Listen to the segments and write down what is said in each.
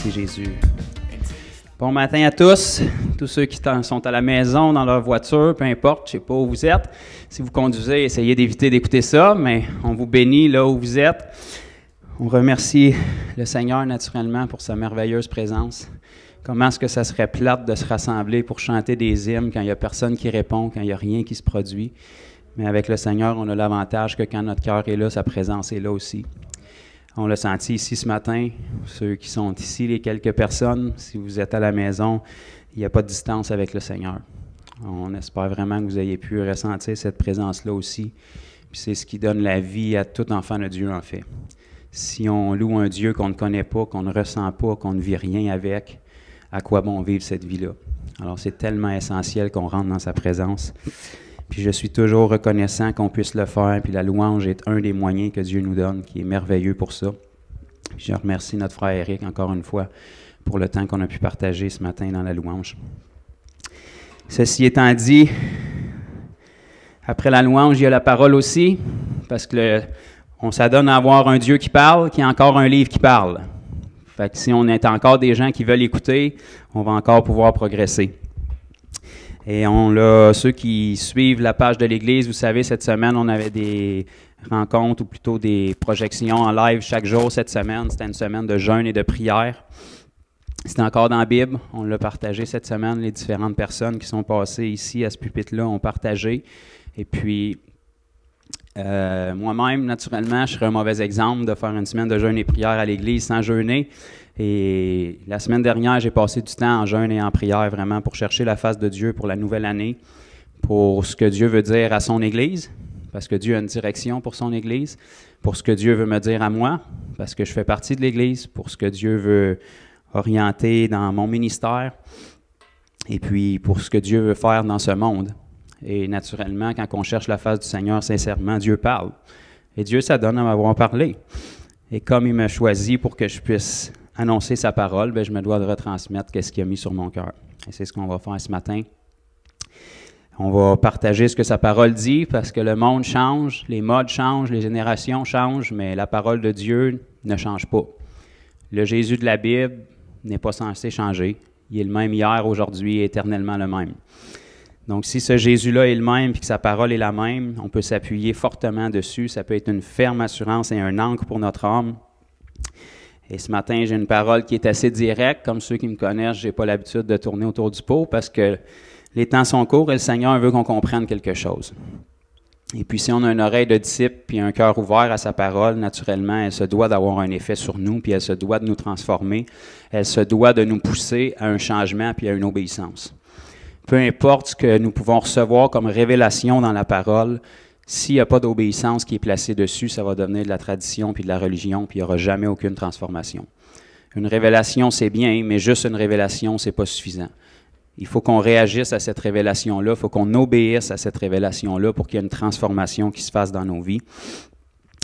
Merci Jésus. Bon matin à tous ceux qui sont à la maison, dans leur voiture, peu importe, je ne sais pas où vous êtes. Si vous conduisez, essayez d'éviter d'écouter ça, mais on vous bénit là où vous êtes. On remercie le Seigneur naturellement pour sa merveilleuse présence. Comment est-ce que ça serait plate de se rassembler pour chanter des hymnes quand il n'y a personne qui répond, quand il n'y a rien qui se produit. Mais avec le Seigneur, on a l'avantage que quand notre cœur est là, sa présence est là aussi. On l'a senti ici ce matin, ceux qui sont ici, les quelques personnes, si vous êtes à la maison, il n'y a pas de distance avec le Seigneur. On espère vraiment que vous ayez pu ressentir cette présence-là aussi. Puis c'est ce qui donne la vie à tout enfant de Dieu, en fait. Si on loue un Dieu qu'on ne connaît pas, qu'on ne ressent pas, qu'on ne vit rien avec, à quoi bon vivre cette vie-là? Alors c'est tellement essentiel qu'on rentre dans sa présence. Puis je suis toujours reconnaissant qu'on puisse le faire, puis la louange est un des moyens que Dieu nous donne, qui est merveilleux pour ça. Puis je remercie notre frère Éric encore une fois pour le temps qu'on a pu partager ce matin dans la louange. Ceci étant dit, après la louange, il y a la parole aussi, parce que on s'adonne à avoir un Dieu qui parle, qui a encore un livre qui parle. Fait que si on est encore des gens qui veulent écouter, on va encore pouvoir progresser. Et ceux qui suivent la page de l'Église, vous savez, cette semaine, on avait des rencontres ou plutôt des projections en live chaque jour cette semaine. C'était une semaine de jeûne et de prière. C'était encore dans la Bible. On l'a partagé cette semaine. Les différentes personnes qui sont passées ici à ce pupitre-là ont partagé. Et puis, moi-même, naturellement, je serais un mauvais exemple de faire une semaine de jeûne et prière à l'Église sans jeûner. Et la semaine dernière, j'ai passé du temps en jeûne et en prière vraiment pour chercher la face de Dieu pour la nouvelle année, pour ce que Dieu veut dire à son Église, parce que Dieu a une direction pour son Église, pour ce que Dieu veut me dire à moi, parce que je fais partie de l'Église, pour ce que Dieu veut orienter dans mon ministère, et puis pour ce que Dieu veut faire dans ce monde. Et naturellement, quand on cherche la face du Seigneur sincèrement, Dieu parle. Et Dieu s'adonne à m'avoir parlé. Et comme il m'a choisi pour que je puisse annoncer sa parole, bien, je me dois de retransmettre ce qu'il a mis sur mon cœur. Et c'est ce qu'on va faire ce matin. On va partager ce que sa parole dit, parce que le monde change, les modes changent, les générations changent, mais la parole de Dieu ne change pas. Le Jésus de la Bible n'est pas censé changer. Il est le même hier, aujourd'hui et éternellement le même. Donc, si ce Jésus-là est le même et que sa parole est la même, on peut s'appuyer fortement dessus. Ça peut être une ferme assurance et un ancre pour notre âme. Et ce matin, j'ai une parole qui est assez directe. Comme ceux qui me connaissent, je n'ai pas l'habitude de tourner autour du pot parce que les temps sont courts et le Seigneur veut qu'on comprenne quelque chose. Et puis, si on a une oreille de disciple puis un cœur ouvert à sa parole, naturellement, elle se doit d'avoir un effet sur nous, puis elle se doit de nous transformer. Elle se doit de nous pousser à un changement puis à une obéissance. Peu importe ce que nous pouvons recevoir comme révélation dans la parole, s'il n'y a pas d'obéissance qui est placée dessus, ça va devenir de la tradition puis de la religion, puis il n'y aura jamais aucune transformation. Une révélation, c'est bien, mais juste une révélation, c'est pas suffisant. Il faut qu'on réagisse à cette révélation-là, il faut qu'on obéisse à cette révélation-là pour qu'il y ait une transformation qui se fasse dans nos vies.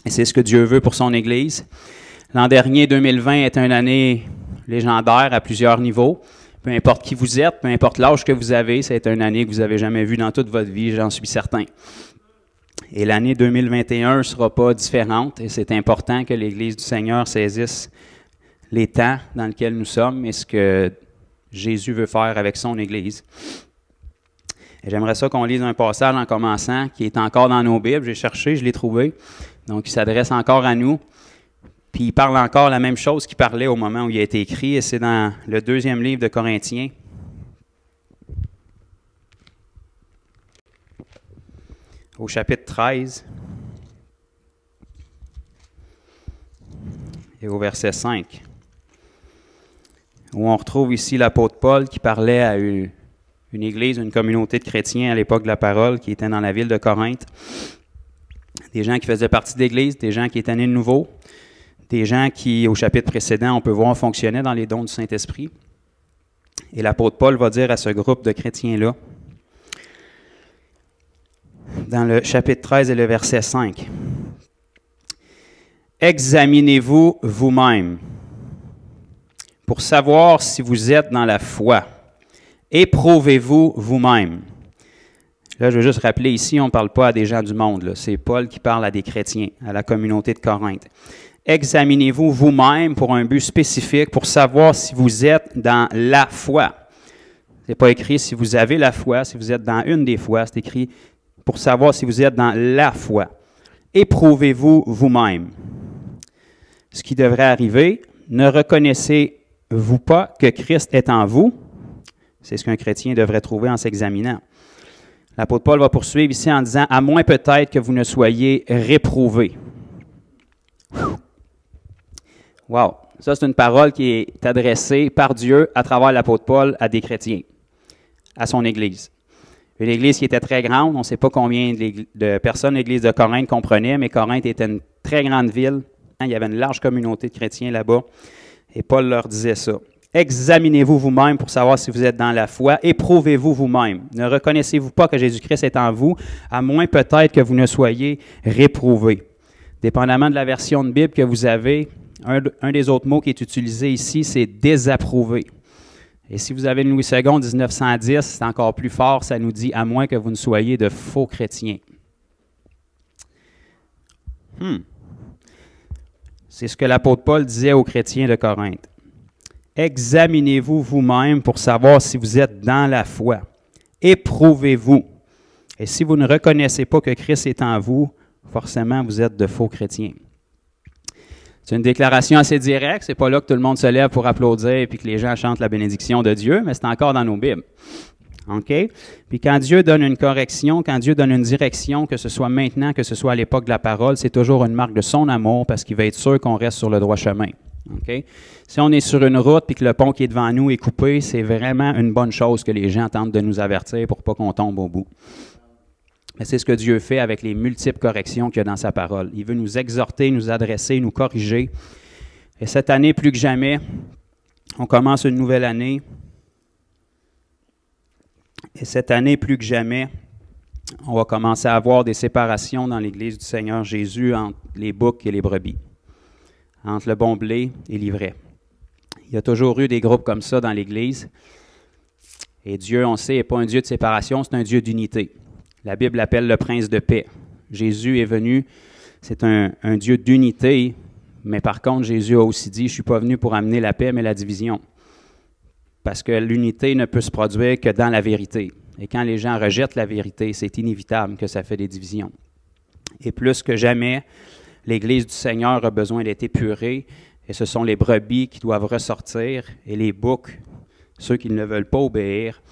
Et c'est ce que Dieu veut pour son Église. L'an dernier, 2020, est une année légendaire à plusieurs niveaux. Peu importe qui vous êtes, peu importe l'âge que vous avez, c'est une année que vous n'avez jamais vue dans toute votre vie, j'en suis certain. Et l'année 2021 ne sera pas différente, et c'est important que l'Église du Seigneur saisisse les temps dans lesquels nous sommes et ce que Jésus veut faire avec son Église. Et j'aimerais ça qu'on lise un passage en commençant, qui est encore dans nos Bibles. J'ai cherché, je l'ai trouvé. Donc, il s'adresse encore à nous. Puis il parle encore la même chose qu'il parlait au moment où il a été écrit, et c'est dans le 2e livre de Corinthiens. Au chapitre 13 et au verset 5, où on retrouve ici l'apôtre Paul qui parlait à une église, une communauté de chrétiens à l'époque de la parole qui était dans la ville de Corinthe. Des gens qui faisaient partie de l'église, des gens qui étaient nés de nouveau, des gens qui, au chapitre précédent, on peut voir fonctionner dans les dons du Saint-Esprit. Et l'apôtre Paul va dire à ce groupe de chrétiens-là, dans le chapitre 13 et le verset 5, « Examinez-vous vous-même pour savoir si vous êtes dans la foi. Éprouvez-vous vous-même. » Là, je veux juste rappeler ici, on ne parle pas à des gens du monde. C'est Paul qui parle à des chrétiens, à la communauté de Corinthe. Examinez-vous vous-même pour un but spécifique, pour savoir si vous êtes dans la foi. Ce n'est pas écrit si vous avez la foi, si vous êtes dans une des foi, c'est écrit pour savoir si vous êtes dans la foi. Éprouvez-vous vous-même. Ce qui devrait arriver, ne reconnaissez-vous pas que Christ est en vous? C'est ce qu'un chrétien devrait trouver en s'examinant. L'apôtre Paul va poursuivre ici en disant « À moins peut-être que vous ne soyez réprouvés. » Wow! Ça, c'est une parole qui est adressée par Dieu à travers l'apôtre Paul à des chrétiens, à son Église. Une Église qui était très grande, on ne sait pas combien de personnes l'Église de Corinthe comprenait, mais Corinthe était une très grande ville. Il y avait une large communauté de chrétiens là-bas, et Paul leur disait ça. Examinez-vous vous-même pour savoir si vous êtes dans la foi. Éprouvez-vous vous-même. Ne reconnaissez-vous pas que Jésus-Christ est en vous, à moins peut-être que vous ne soyez réprouvés. Dépendamment de la version de Bible que vous avez, un des autres mots qui est utilisé ici, c'est « désapprouver ». Et si vous avez une Louis II 1910, c'est encore plus fort, ça nous dit « à moins que vous ne soyez de faux chrétiens ». C'est ce que l'apôtre Paul disait aux chrétiens de Corinthe. Examinez-vous vous-même pour savoir si vous êtes dans la foi. Éprouvez-vous. Et si vous ne reconnaissez pas que Christ est en vous, forcément, vous êtes de faux chrétiens. C'est une déclaration assez directe. Ce n'est pas là que tout le monde se lève pour applaudir et que les gens chantent la bénédiction de Dieu, mais c'est encore dans nos Bibles. OK? Puis quand Dieu donne une correction, quand Dieu donne une direction, que ce soit maintenant, que ce soit à l'époque de la parole, c'est toujours une marque de son amour parce qu'il va être sûr qu'on reste sur le droit chemin. OK? Si on est sur une route et que le pont qui est devant nous est coupé, c'est vraiment une bonne chose que les gens tentent de nous avertir pour pas qu'on tombe au bout. Mais c'est ce que Dieu fait avec les multiples corrections qu'il y a dans sa parole. Il veut nous exhorter, nous adresser, nous corriger. Et cette année, plus que jamais, on commence une nouvelle année. Et cette année, plus que jamais, on va commencer à avoir des séparations dans l'Église du Seigneur Jésus entre les boucs et les brebis, entre le bon blé et l'ivraie. Il y a toujours eu des groupes comme ça dans l'Église. Et Dieu, on sait, n'est pas un Dieu de séparation, c'est un Dieu d'unité. La Bible l'appelle le prince de paix. Jésus est venu, c'est un Dieu d'unité, mais par contre, Jésus a aussi dit, je ne suis pas venu pour amener la paix, mais la division. Parce que l'unité ne peut se produire que dans la vérité. Et quand les gens rejettent la vérité, c'est inévitable que ça fait des divisions. Et plus que jamais, l'Église du Seigneur a besoin d'être épurée, et ce sont les brebis qui doivent ressortir, et les boucs, ceux qui ne veulent pas obéir,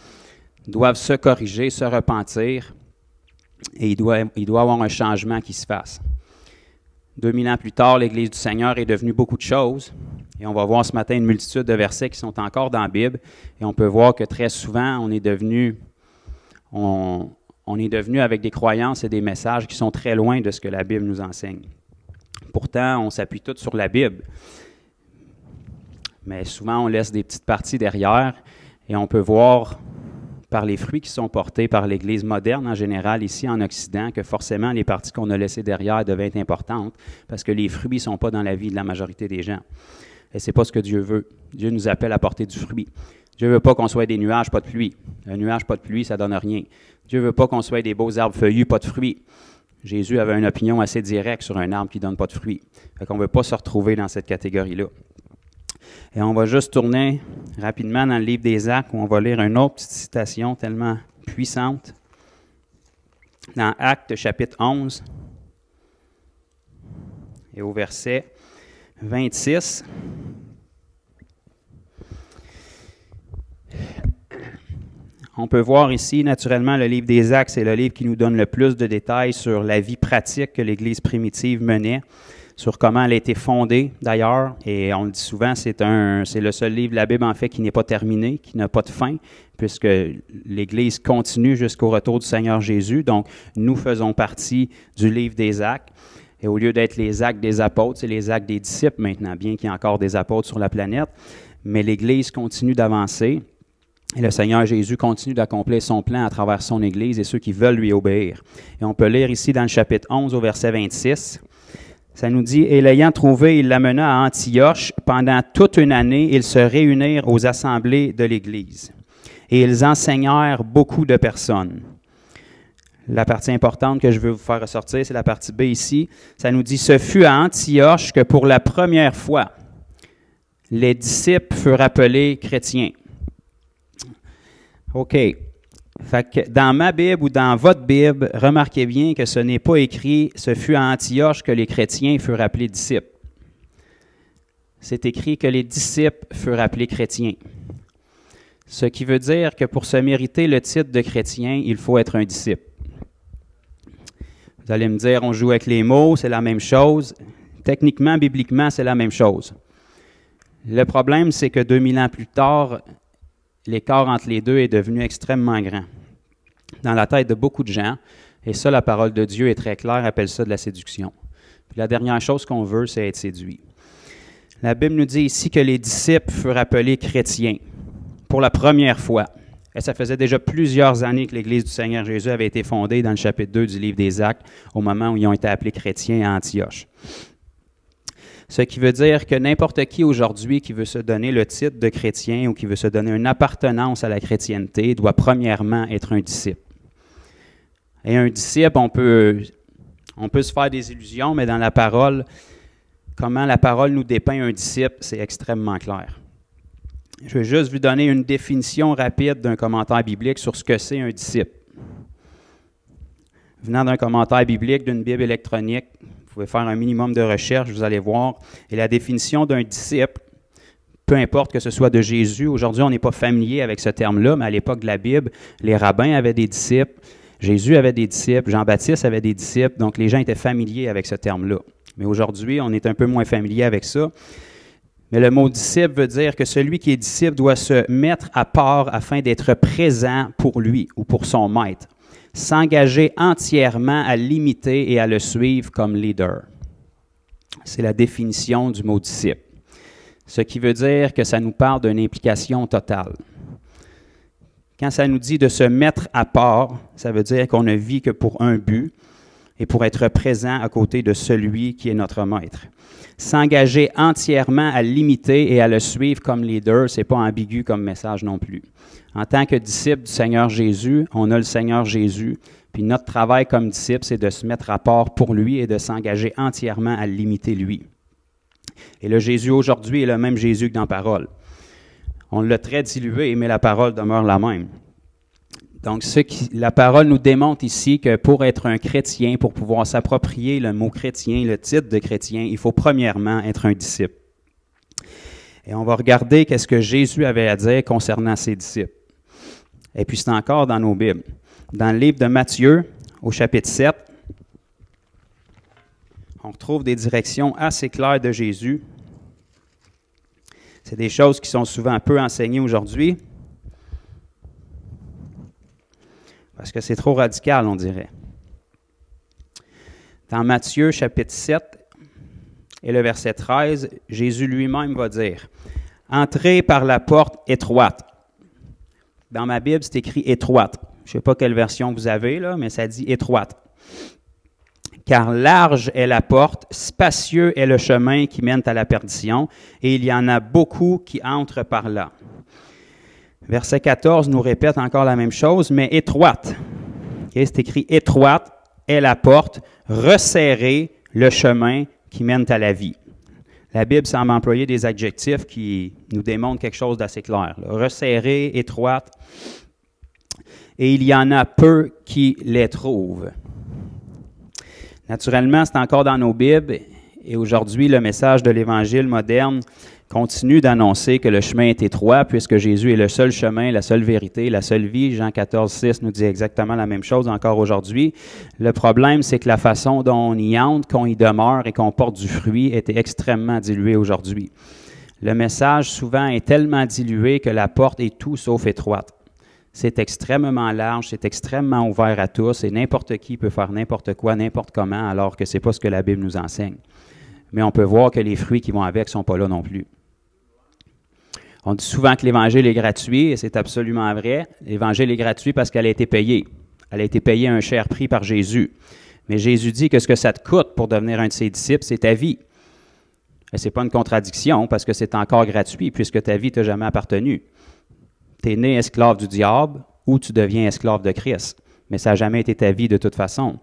doivent se corriger, se repentir, et il doit y avoir un changement qui se fasse. 2000 ans plus tard, l'Église du Seigneur est devenue beaucoup de choses, et on va voir ce matin une multitude de versets qui sont encore dans la Bible, et on peut voir que très souvent, on est devenu avec des croyances et des messages qui sont très loin de ce que la Bible nous enseigne. Pourtant, on s'appuie tous sur la Bible, mais souvent, on laisse des petites parties derrière, et on peut voir par les fruits qui sont portés par l'Église moderne en général, ici en Occident, que forcément les parties qu'on a laissées derrière devaient être importantes, parce que les fruits ne sont pas dans la vie de la majorité des gens. Et ce n'est pas ce que Dieu veut. Dieu nous appelle à porter du fruit. Dieu ne veut pas qu'on soit des nuages, pas de pluie. Un nuage, pas de pluie, ça ne donne rien. Dieu ne veut pas qu'on soit des beaux arbres feuillus, pas de fruits. Jésus avait une opinion assez directe sur un arbre qui ne donne pas de fruits. Fait qu'on ne veut pas se retrouver dans cette catégorie-là. Et on va juste tourner rapidement dans le livre des Actes, où on va lire une autre petite citation tellement puissante. Dans Actes, chapitre 11, et au verset 26. On peut voir ici, naturellement, le livre des Actes, c'est le livre qui nous donne le plus de détails sur la vie pratique que l'Église primitive menait, sur comment elle a été fondée, d'ailleurs, et on le dit souvent, c'est le seul livre de la Bible, en fait, qui n'est pas terminé, qui n'a pas de fin, puisque l'Église continue jusqu'au retour du Seigneur Jésus. Donc, nous faisons partie du livre des Actes. Et au lieu d'être les actes des apôtres, c'est les actes des disciples maintenant, bien qu'il y ait encore des apôtres sur la planète. Mais l'Église continue d'avancer. Et le Seigneur Jésus continue d'accomplir son plan à travers son Église et ceux qui veulent lui obéir. Et on peut lire ici dans le chapitre 11 au verset 26. Ça nous dit, « Et l'ayant trouvé, il l'amena à Antioche. Pendant toute une année, ils se réunirent aux assemblées de l'Église. Et ils enseignèrent beaucoup de personnes. La partie importante que je veux vous faire ressortir, c'est la partie B ici. Ça nous dit, « Ce fut à Antioche que pour la première fois, les disciples furent appelés chrétiens. » OK. Fait que dans ma Bible ou dans votre Bible, remarquez bien que ce n'est pas écrit « Ce fut à Antioche que les chrétiens furent appelés disciples ». C'est écrit que les disciples furent appelés chrétiens. Ce qui veut dire que pour se mériter le titre de chrétien, il faut être un disciple. Vous allez me dire, on joue avec les mots, c'est la même chose. Techniquement, bibliquement, c'est la même chose. Le problème, c'est que 2000 ans plus tard, l'écart entre les deux est devenu extrêmement grand dans la tête de beaucoup de gens. Et ça, la parole de Dieu est très claire, appelle ça de la séduction. Puis la dernière chose qu'on veut, c'est être séduit. La Bible nous dit ici que les disciples furent appelés chrétiens pour la première fois. Et ça faisait déjà plusieurs années que l'Église du Seigneur Jésus avait été fondée dans le chapitre 2 du livre des Actes, au moment où ils ont été appelés chrétiens à Antioche. Ce qui veut dire que n'importe qui aujourd'hui qui veut se donner le titre de chrétien ou qui veut se donner une appartenance à la chrétienté doit premièrement être un disciple. Et un disciple, on peut se faire des illusions, mais dans la parole, comment la parole nous dépeint un disciple, c'est extrêmement clair. Je vais juste vous donner une définition rapide d'un commentaire biblique sur ce que c'est un disciple. Venant d'un commentaire biblique, d'une Bible électronique, vous pouvez faire un minimum de recherche, vous allez voir. Et la définition d'un disciple, peu importe que ce soit de Jésus, aujourd'hui on n'est pas familier avec ce terme-là, mais à l'époque de la Bible, les rabbins avaient des disciples, Jésus avait des disciples, Jean-Baptiste avait des disciples, donc les gens étaient familiers avec ce terme-là. Mais aujourd'hui, on est un peu moins familier avec ça. Mais le mot disciple veut dire que celui qui est disciple doit se mettre à part afin d'être présent pour lui ou pour son maître, s'engager entièrement à l'imiter et à le suivre comme leader. C'est la définition du mot disciple. Ce qui veut dire que ça nous parle d'une implication totale. Quand ça nous dit de se mettre à part, ça veut dire qu'on ne vit que pour un but et pour être présent à côté de celui qui est notre maître. S'engager entièrement à l'imiter et à le suivre comme leader, ce n'est pas ambigu comme message non plus. En tant que disciple du Seigneur Jésus, on a le Seigneur Jésus, puis notre travail comme disciple, c'est de se mettre à part pour lui et de s'engager entièrement à l'imiter lui. Et le Jésus aujourd'hui est le même Jésus que dans la parole. On l'a très dilué, mais la parole demeure la même. Donc, la parole nous démontre ici que pour être un chrétien, pour pouvoir s'approprier le mot chrétien, le titre de chrétien, il faut premièrement être un disciple. Et on va regarder qu'est-ce que Jésus avait à dire concernant ses disciples. Et puis, c'est encore dans nos Bibles. Dans le livre de Matthieu, au chapitre 7, on retrouve des directions assez claires de Jésus. C'est des choses qui sont souvent peu enseignées aujourd'hui. Parce que c'est trop radical, on dirait. Dans Matthieu, chapitre 7, et le verset 13, Jésus lui-même va dire « Entrez par la porte étroite ». Dans ma Bible, c'est écrit « étroite ». Je ne sais pas quelle version vous avez, là, mais ça dit « étroite ». Car large est la porte, spacieux est le chemin qui mène à la perdition, et il y en a beaucoup qui entrent par là. Verset 14 nous répète encore la même chose, mais étroite. Okay, c'est écrit « étroite est la porte, resserré le chemin qui mène à la vie ». La Bible semble employer des adjectifs qui nous démontrent quelque chose d'assez clair. Là. Resserré, étroite, et il y en a peu qui les trouvent. Naturellement, c'est encore dans nos Bibles, et aujourd'hui, le message de l'Évangile moderne continue d'annoncer que le chemin est étroit, puisque Jésus est le seul chemin, la seule vérité, la seule vie. Jean 14, 6 nous dit exactement la même chose encore aujourd'hui. Le problème, c'est que la façon dont on y entre, qu'on y demeure et qu'on porte du fruit était extrêmement diluée aujourd'hui. Le message, souvent, est tellement dilué que la porte est tout sauf étroite. C'est extrêmement large, c'est extrêmement ouvert à tous, et n'importe qui peut faire n'importe quoi, n'importe comment, alors que ce n'est pas ce que la Bible nous enseigne. Mais on peut voir que les fruits qui vont avec ne sont pas là non plus. On dit souvent que l'Évangile est gratuit, et c'est absolument vrai. L'Évangile est gratuit parce qu'elle a été payée. Elle a été payée à un cher prix par Jésus. Mais Jésus dit que ce que ça te coûte pour devenir un de ses disciples, c'est ta vie. Et ce n'est pas une contradiction, parce que c'est encore gratuit, puisque ta vie ne t'a jamais appartenu. Tu es né esclave du diable, ou tu deviens esclave de Christ. mais ça n'a jamais été ta vie de toute façon.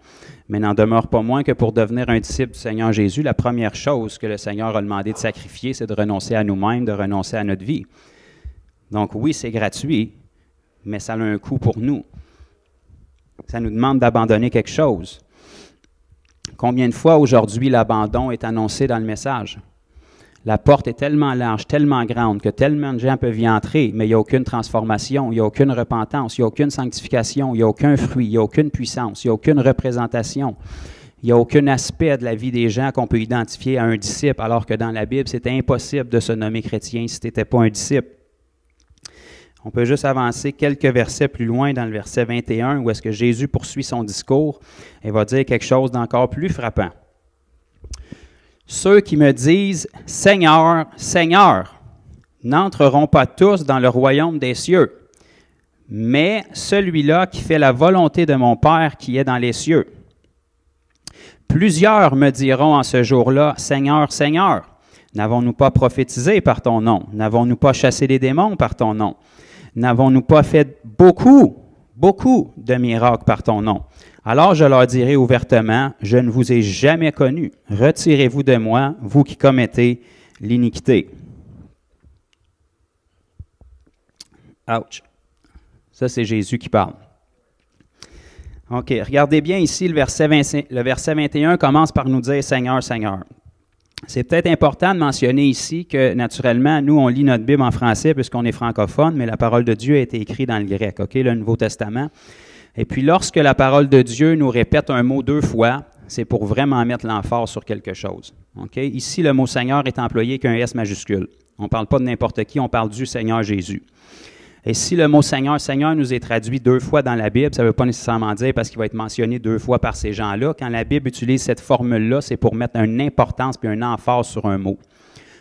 Mais n'en demeure pas moins que pour devenir un disciple du Seigneur Jésus, la première chose que le Seigneur a demandé de sacrifier, c'est de renoncer à nous-mêmes, de renoncer à notre vie. Donc oui, c'est gratuit, mais ça a un coût pour nous. Ça nous demande d'abandonner quelque chose. Combien de fois aujourd'hui l'abandon est annoncé dans le message? La porte est tellement large, tellement grande que tellement de gens peuvent y entrer, mais il n'y a aucune transformation, il n'y a aucune repentance, il n'y a aucune sanctification, il n'y a aucun fruit, il n'y a aucune puissance, il n'y a aucune représentation. Il n'y a aucun aspect de la vie des gens qu'on peut identifier à un disciple, alors que dans la Bible, c'était impossible de se nommer chrétien si tu n'étais pas un disciple. On peut juste avancer quelques versets plus loin dans le verset 21, où est-ce que Jésus poursuit son discours et va dire quelque chose d'encore plus frappant. Ceux qui me disent « Seigneur, Seigneur » n'entreront pas tous dans le royaume des cieux, mais celui-là qui fait la volonté de mon Père qui est dans les cieux. Plusieurs me diront en ce jour-là « Seigneur, Seigneur, n'avons-nous pas prophétisé par ton nom? N'avons-nous pas chassé les démons par ton nom? N'avons-nous pas fait beaucoup de miracles par ton nom? » Alors je leur dirai ouvertement, « Je ne vous ai jamais connu. Retirez-vous de moi, vous qui commettez l'iniquité. » Ouch. Ça, c'est Jésus qui parle. OK, regardez bien ici, le verset 21 commence par nous dire « Seigneur, Seigneur ». C'est peut-être important de mentionner ici que, naturellement, nous, on lit notre Bible en français puisqu'on est francophone, mais la parole de Dieu a été écrite dans le grec, OK, le Nouveau Testament. Et puis, lorsque la parole de Dieu nous répète un mot 2 fois, c'est pour vraiment mettre l'emphase sur quelque chose. Okay? Ici, le mot « Seigneur » est employé avec un S majuscule. On ne parle pas de n'importe qui, on parle du Seigneur Jésus. Et si le mot « Seigneur », « Seigneur » nous est traduit 2 fois dans la Bible, ça ne veut pas nécessairement dire parce qu'il va être mentionné 2 fois par ces gens-là. Quand la Bible utilise cette formule-là, c'est pour mettre une importance puis un emphase sur un mot.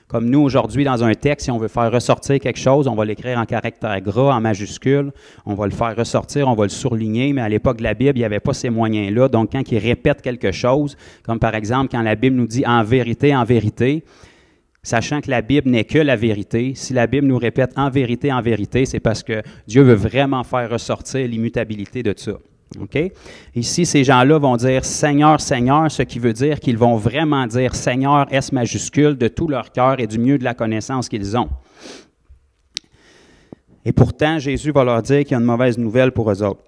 Comme nous, aujourd'hui, dans un texte, si on veut faire ressortir quelque chose, on va l'écrire en caractère gras, en majuscule, on va le faire ressortir, on va le surligner, mais à l'époque de la Bible, il n'y avait pas ces moyens-là. Donc, quand il répète quelque chose, comme par exemple, quand la Bible nous dit « en vérité », sachant que la Bible n'est que la vérité, si la Bible nous répète « en vérité », c'est parce que Dieu veut vraiment faire ressortir l'immutabilité de ça. Okay? Ici, ces gens-là vont dire « Seigneur, Seigneur », ce qui veut dire qu'ils vont vraiment dire « Seigneur » S majuscule de tout leur cœur et du mieux de la connaissance qu'ils ont. Et pourtant, Jésus va leur dire qu'il y a une mauvaise nouvelle pour eux autres.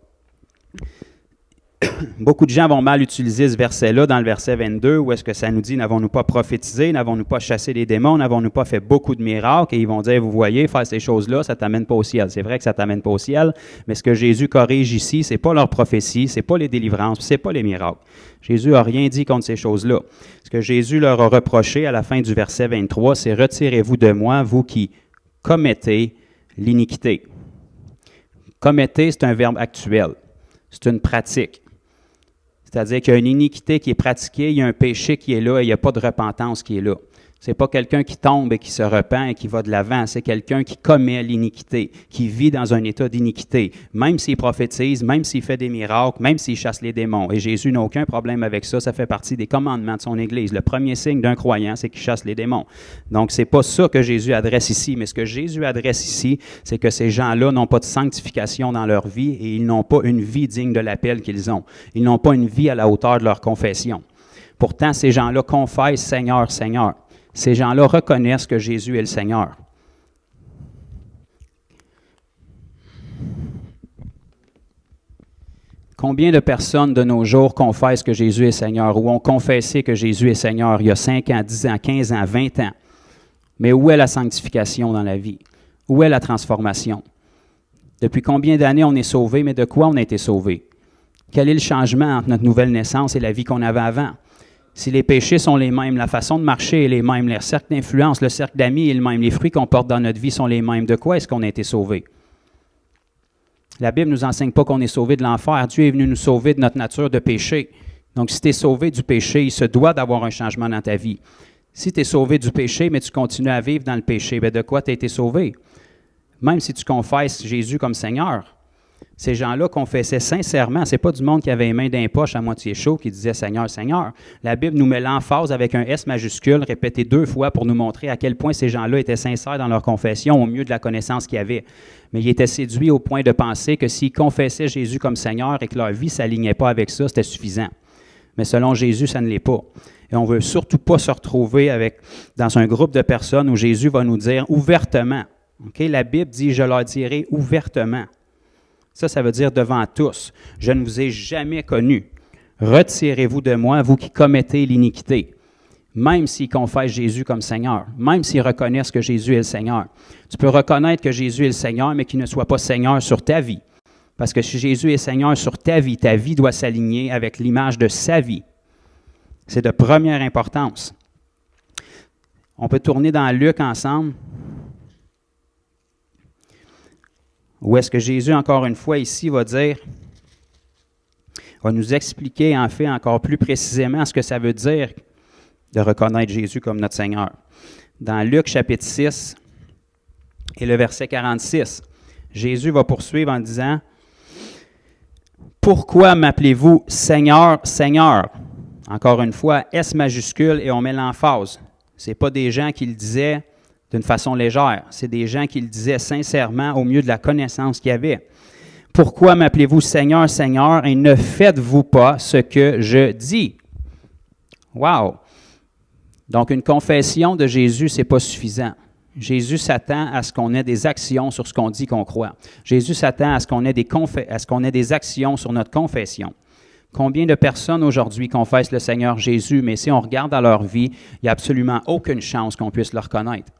Beaucoup de gens vont mal utiliser ce verset-là dans le verset 22, où est-ce que ça nous dit « N'avons-nous pas prophétisé, n'avons-nous pas chassé les démons, n'avons-nous pas fait beaucoup de miracles? » Et ils vont dire « Vous voyez, faire ces choses-là, ça ne t'amène pas au ciel. » C'est vrai que ça ne t'amène pas au ciel, mais ce que Jésus corrige ici, ce n'est pas leur prophétie, ce n'est pas les délivrances, ce n'est pas les miracles. Jésus n'a rien dit contre ces choses-là. Ce que Jésus leur a reproché à la fin du verset 23, c'est « Retirez-vous de moi, vous qui commettez l'iniquité. » Commettez, c'est un verbe actuel. C'est une pratique. C'est-à-dire qu'il y a une iniquité qui est pratiquée, il y a un péché qui est là et il n'y a pas de repentance qui est là. Ce n'est pas quelqu'un qui tombe et qui se repent et qui va de l'avant, c'est quelqu'un qui commet l'iniquité, qui vit dans un état d'iniquité, même s'il prophétise, même s'il fait des miracles, même s'il chasse les démons. Et Jésus n'a aucun problème avec ça, ça fait partie des commandements de son Église. Le premier signe d'un croyant, c'est qu'il chasse les démons. Donc, ce n'est pas ça que Jésus adresse ici, mais ce que Jésus adresse ici, c'est que ces gens-là n'ont pas de sanctification dans leur vie et ils n'ont pas une vie digne de l'appel qu'ils ont. Ils n'ont pas une vie à la hauteur de leur confession. Pourtant, ces gens-là confessent « Seigneur, Seigneur ». Ces gens-là reconnaissent que Jésus est le Seigneur. Combien de personnes de nos jours confessent que Jésus est Seigneur ou ont confessé que Jésus est Seigneur il y a 5 ans, 10 ans, 15 ans, 20 ans? Mais où est la sanctification dans la vie? Où est la transformation? Depuis combien d'années on est sauvé, mais de quoi on a été sauvé? Quel est le changement entre notre nouvelle naissance et la vie qu'on avait avant? Si les péchés sont les mêmes, la façon de marcher est les mêmes, le cercle d'influence, le cercle d'amis est le même, les fruits qu'on porte dans notre vie sont les mêmes, de quoi est-ce qu'on a été sauvé? La Bible ne nous enseigne pas qu'on est sauvé de l'enfer. Dieu est venu nous sauver de notre nature de péché. Donc, si tu es sauvé du péché, il se doit d'avoir un changement dans ta vie. Si tu es sauvé du péché, mais tu continues à vivre dans le péché, bien de quoi tu as été sauvé? Même si tu confesses Jésus comme Seigneur, Ces gens-là confessaient sincèrement. Ce n'est pas du monde qui avait les mains dans les poches à moitié chaud qui disait « Seigneur, Seigneur ». La Bible nous met l'emphase avec un S majuscule, répété 2 fois pour nous montrer à quel point ces gens-là étaient sincères dans leur confession, au mieux de la connaissance qu'ils avaient. Mais ils étaient séduits au point de penser que s'ils confessaient Jésus comme Seigneur et que leur vie ne s'alignait pas avec ça, c'était suffisant. Mais selon Jésus, ça ne l'est pas. Et on ne veut surtout pas se retrouver dans un groupe de personnes où Jésus va nous dire ouvertement. Okay? La Bible dit « Je leur dirai ouvertement ». Ça veut dire devant tous. « Je ne vous ai jamais connu. Retirez-vous de moi, vous qui commettez l'iniquité. » Même s'ils confessent Jésus comme Seigneur, même s'ils reconnaissent que Jésus est le Seigneur. Tu peux reconnaître que Jésus est le Seigneur, mais qu'il ne soit pas Seigneur sur ta vie. Parce que si Jésus est Seigneur sur ta vie doit s'aligner avec l'image de sa vie. C'est de première importance. On peut tourner dans Luc ensemble. Où est-ce que Jésus, encore une fois, ici, va nous expliquer, en fait, encore plus précisément ce que ça veut dire de reconnaître Jésus comme notre Seigneur. Dans Luc, chapitre 6, et le verset 46, Jésus va poursuivre en disant « Pourquoi m'appelez-vous Seigneur, Seigneur? » Encore une fois, S majuscule, et on met l'emphase. Ce n'est pas des gens qui le disaient d'une façon légère. C'est des gens qui le disaient sincèrement au mieux de la connaissance qu'ils avaient. « Pourquoi m'appelez-vous Seigneur, Seigneur, et ne faites-vous pas ce que je dis? » Wow! Donc, une confession de Jésus, ce n'est pas suffisant. Jésus s'attend à ce qu'on ait des actions sur ce qu'on dit qu'on croit. Jésus s'attend à ce qu'on ait des actions sur notre confession. Combien de personnes aujourd'hui confessent le Seigneur Jésus, mais si on regarde dans leur vie, il n'y a absolument aucune chance qu'on puisse le reconnaître.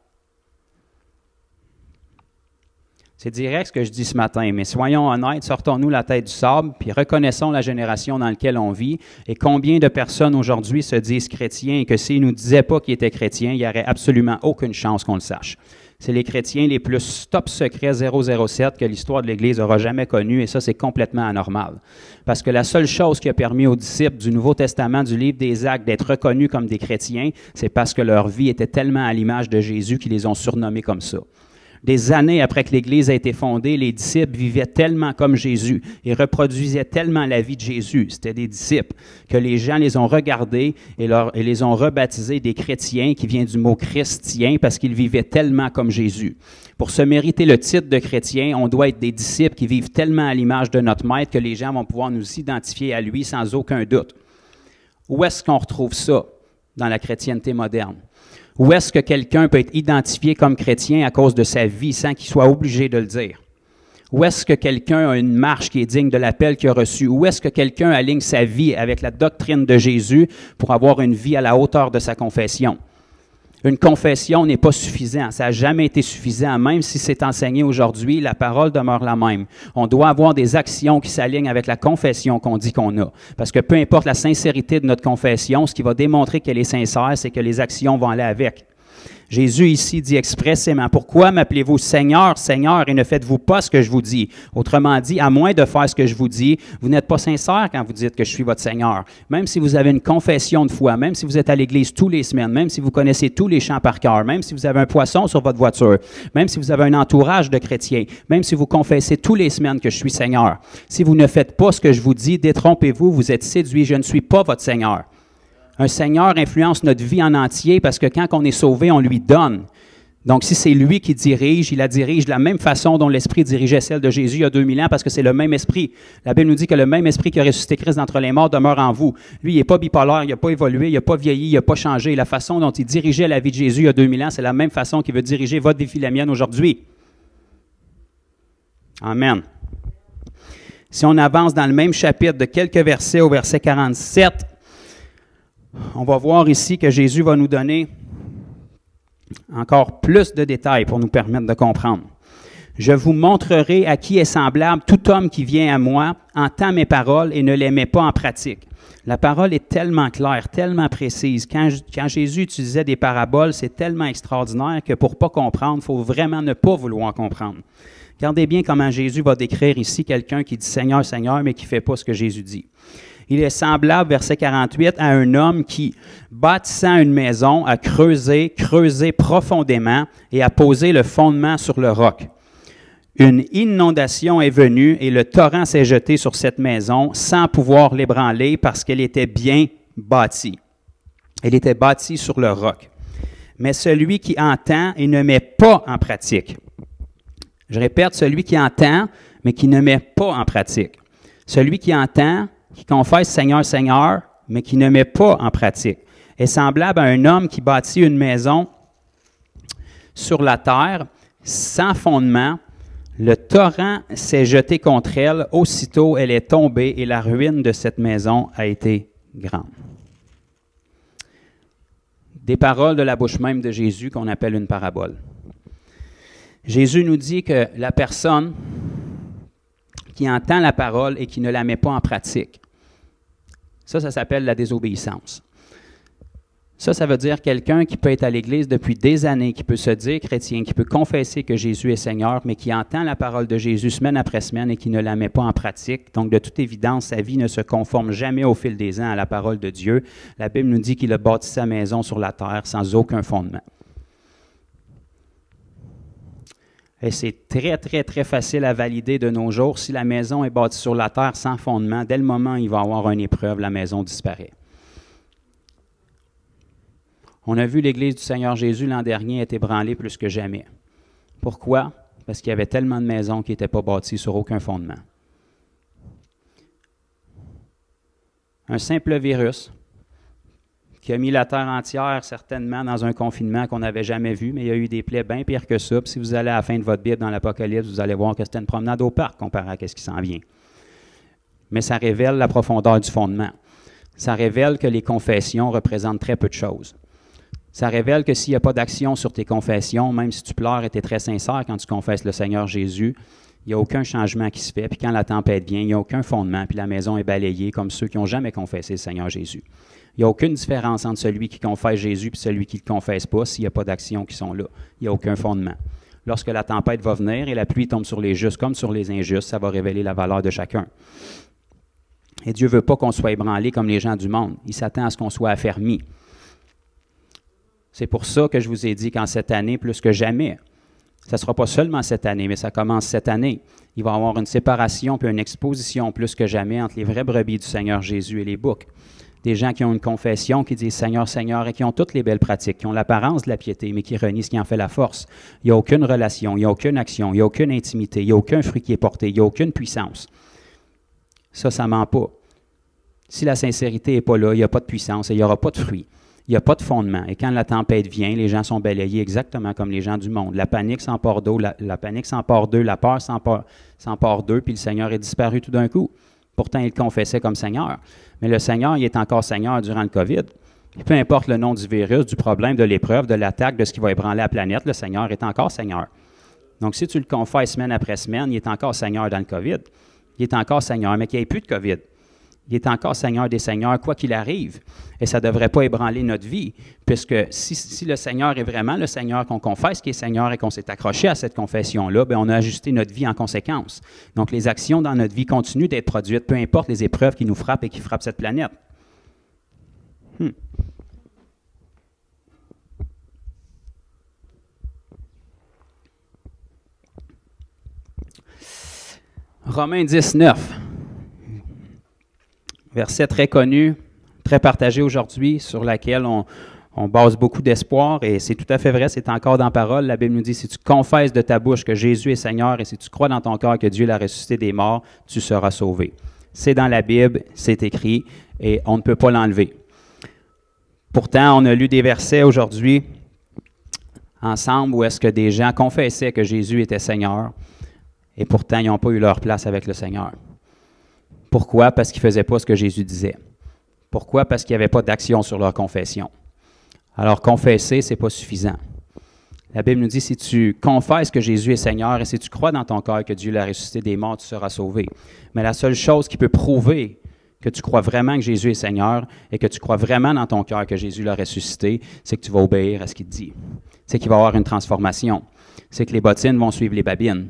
C'est direct ce que je dis ce matin, mais soyons honnêtes, sortons-nous la tête du sable, puis reconnaissons la génération dans laquelle on vit, et combien de personnes aujourd'hui se disent chrétiens, et que s'ils ne nous disaient pas qu'ils étaient chrétiens, il n'y aurait absolument aucune chance qu'on le sache. C'est les chrétiens les plus top secrets 007 que l'histoire de l'Église aura jamais connus, et ça, c'est complètement anormal. Parce que la seule chose qui a permis aux disciples du Nouveau Testament, du livre des Actes, d'être reconnus comme des chrétiens, c'est parce que leur vie était tellement à l'image de Jésus qu'ils les ont surnommés comme ça. Des années après que l'Église a été fondée, les disciples vivaient tellement comme Jésus et reproduisaient tellement la vie de Jésus. C'était des disciples que les gens les ont regardés et les ont rebaptisés des chrétiens, qui vient du mot chrétien, parce qu'ils vivaient tellement comme Jésus. Pour se mériter le titre de chrétien, on doit être des disciples qui vivent tellement à l'image de notre Maître que les gens vont pouvoir nous identifier à lui sans aucun doute. Où est-ce qu'on retrouve ça dans la chrétienté moderne? Où est-ce que quelqu'un peut être identifié comme chrétien à cause de sa vie sans qu'il soit obligé de le dire? Où est-ce que quelqu'un a une marche qui est digne de l'appel qu'il a reçu? Où est-ce que quelqu'un aligne sa vie avec la doctrine de Jésus pour avoir une vie à la hauteur de sa confession? Une confession n'est pas suffisant. Ça n'a jamais été suffisant. Même si c'est enseigné aujourd'hui, la parole demeure la même. On doit avoir des actions qui s'alignent avec la confession qu'on dit qu'on a. Parce que peu importe la sincérité de notre confession, ce qui va démontrer qu'elle est sincère, c'est que les actions vont aller avec. Jésus ici dit expressément, « Pourquoi m'appelez-vous Seigneur, Seigneur, et ne faites-vous pas ce que je vous dis? » Autrement dit, à moins de faire ce que je vous dis, vous n'êtes pas sincère quand vous dites que je suis votre Seigneur. Même si vous avez une confession de foi, même si vous êtes à l'Église tous les semaines, même si vous connaissez tous les chants par cœur, même si vous avez un poisson sur votre voiture, même si vous avez un entourage de chrétiens, même si vous confessez tous les semaines que je suis Seigneur, si vous ne faites pas ce que je vous dis, détrompez-vous, vous êtes séduits, je ne suis pas votre Seigneur. Un Seigneur influence notre vie en entier parce que quand on est sauvé, on lui donne. Donc, si c'est lui qui dirige, il la dirige de la même façon dont l'Esprit dirigeait celle de Jésus il y a 2000 ans, parce que c'est le même Esprit. La Bible nous dit que le même Esprit qui a ressuscité Christ d'entre les morts demeure en vous. Lui, il n'est pas bipolaire, il n'a pas évolué, il n'a pas vieilli, il n'a pas changé. La façon dont il dirigeait la vie de Jésus il y a 2000 ans, c'est la même façon qu'il veut diriger votre vie, la mienne aujourd'hui. Amen. Si on avance dans le même chapitre de quelques versets au verset 47, on va voir ici que Jésus va nous donner encore plus de détails pour nous permettre de comprendre. « Je vous montrerai à qui est semblable tout homme qui vient à moi, entend mes paroles et ne les met pas en pratique. » La parole est tellement claire, tellement précise. Quand Jésus utilisait des paraboles, c'est tellement extraordinaire que pour ne pas comprendre, il faut vraiment ne pas vouloir comprendre. Regardez bien comment Jésus va décrire ici quelqu'un qui dit « Seigneur, Seigneur », mais qui ne fait pas ce que Jésus dit. Il est semblable, verset 48, à un homme qui, bâtissant une maison, a creusé profondément et a posé le fondement sur le roc. une inondation est venue et le torrent s'est jeté sur cette maison sans pouvoir l'ébranler parce qu'elle était bien bâtie. Elle était bâtie sur le roc. Mais celui qui entend et ne met pas en pratique. Je répète, celui qui entend, mais qui ne met pas en pratique. Celui qui entend, qui confesse Seigneur, Seigneur, mais qui ne met pas en pratique, est semblable à un homme qui bâtit une maison sur la terre, sans fondement. Le torrent s'est jeté contre elle, aussitôt elle est tombée et la ruine de cette maison a été grande. Des paroles de la bouche même de Jésus qu'on appelle une parabole. Jésus nous dit que la personne qui entend la parole et qui ne la met pas en pratique, ça s'appelle la désobéissance. Ça veut dire quelqu'un qui peut être à l'Église depuis des années, qui peut se dire chrétien, qui peut confesser que Jésus est Seigneur, mais qui entend la parole de Jésus semaine après semaine et qui ne la met pas en pratique. Donc, de toute évidence, sa vie ne se conforme jamais au fil des ans à la parole de Dieu. La Bible nous dit qu'il a bâti sa maison sur la terre sans aucun fondement. Et c'est très, très, très facile à valider de nos jours. Si la maison est bâtie sur la terre sans fondement, dès le moment où il va y avoir une épreuve, la maison disparaît. On a vu l'Église du Seigneur Jésus l'an dernier être ébranlée plus que jamais. Pourquoi? Parce qu'il y avait tellement de maisons qui n'étaient pas bâties sur aucun fondement. Un simple virus qui a mis la terre entière certainement dans un confinement qu'on n'avait jamais vu, mais il y a eu des plaies bien pires que ça. Puis si vous allez à la fin de votre Bible dans l'Apocalypse, vous allez voir que c'était une promenade au parc comparé à ce qui s'en vient. Mais ça révèle la profondeur du fondement. Ça révèle que les confessions représentent très peu de choses. Ça révèle que s'il n'y a pas d'action sur tes confessions, même si tu pleures et tu es très sincère quand tu confesses le Seigneur Jésus, il n'y a aucun changement qui se fait. Puis quand la tempête vient, il n'y a aucun fondement, puis la maison est balayée comme ceux qui n'ont jamais confessé le Seigneur Jésus. Il n'y a aucune différence entre celui qui confesse Jésus et celui qui ne le confesse pas s'il n'y a pas d'actions qui sont là. Il n'y a aucun fondement. Lorsque la tempête va venir et la pluie tombe sur les justes comme sur les injustes, ça va révéler la valeur de chacun. Et Dieu ne veut pas qu'on soit ébranlé comme les gens du monde. Il s'attend à ce qu'on soit affermi. C'est pour ça que je vous ai dit qu'en cette année, plus que jamais, ça ne sera pas seulement cette année, mais ça commence cette année. Il va y avoir une séparation puis une exposition plus que jamais entre les vraies brebis du Seigneur Jésus et les boucs. Des gens qui ont une confession, qui disent « Seigneur, Seigneur » et qui ont toutes les belles pratiques, qui ont l'apparence de la piété, mais qui renient ce qui en fait la force. Il n'y a aucune relation, il n'y a aucune action, il n'y a aucune intimité, il n'y a aucun fruit qui est porté, il n'y a aucune puissance. Ça ne ment pas. Si la sincérité n'est pas là, il n'y a pas de puissance et il n'y aura pas de fruit. Il n'y a pas de fondement. Et quand la tempête vient, les gens sont balayés exactement comme les gens du monde. La panique s'empare d'eau, la panique s'empare d'eux, la peur s'empare d'eux, puis le Seigneur est disparu tout d'un coup. Pourtant, il confessait comme Seigneur. Mais le Seigneur, il est encore Seigneur durant le COVID. Et peu importe le nom du virus, du problème, de l'épreuve, de l'attaque, de ce qui va ébranler la planète, le Seigneur est encore Seigneur. Donc, si tu le confesses semaine après semaine, il est encore Seigneur dans le COVID. Il est encore Seigneur, mais qu'il n'y ait plus de COVID. Il est encore Seigneur des Seigneurs, quoi qu'il arrive. Et ça ne devrait pas ébranler notre vie, puisque si le Seigneur est vraiment le Seigneur qu'on confesse, qui est Seigneur et qu'on s'est accroché à cette confession-là, bien, on a ajusté notre vie en conséquence. Donc, les actions dans notre vie continuent d'être produites, peu importe les épreuves qui nous frappent et qui frappent cette planète. Romains 19. Verset très connu, très partagé aujourd'hui, sur laquelle on base beaucoup d'espoir, et c'est tout à fait vrai, c'est encore dans la parole. La Bible nous dit, si tu confesses de ta bouche que Jésus est Seigneur, et si tu crois dans ton cœur que Dieu l'a ressuscité des morts, tu seras sauvé. C'est dans la Bible, c'est écrit, et on ne peut pas l'enlever. Pourtant, on a lu des versets aujourd'hui, ensemble, où est-ce que des gens confessaient que Jésus était Seigneur, et pourtant, ils n'ont pas eu leur place avec le Seigneur. Pourquoi? Parce qu'ils ne faisaient pas ce que Jésus disait. Pourquoi? Parce qu'il n'y avait pas d'action sur leur confession. Alors, confesser, ce n'est pas suffisant. La Bible nous dit, si tu confesses que Jésus est Seigneur et si tu crois dans ton cœur que Dieu l'a ressuscité des morts, tu seras sauvé. Mais la seule chose qui peut prouver que tu crois vraiment que Jésus est Seigneur et que tu crois vraiment dans ton cœur que Jésus l'a ressuscité, c'est que tu vas obéir à ce qu'il te dit. C'est qu'il va y avoir une transformation. C'est que les bottines vont suivre les babines.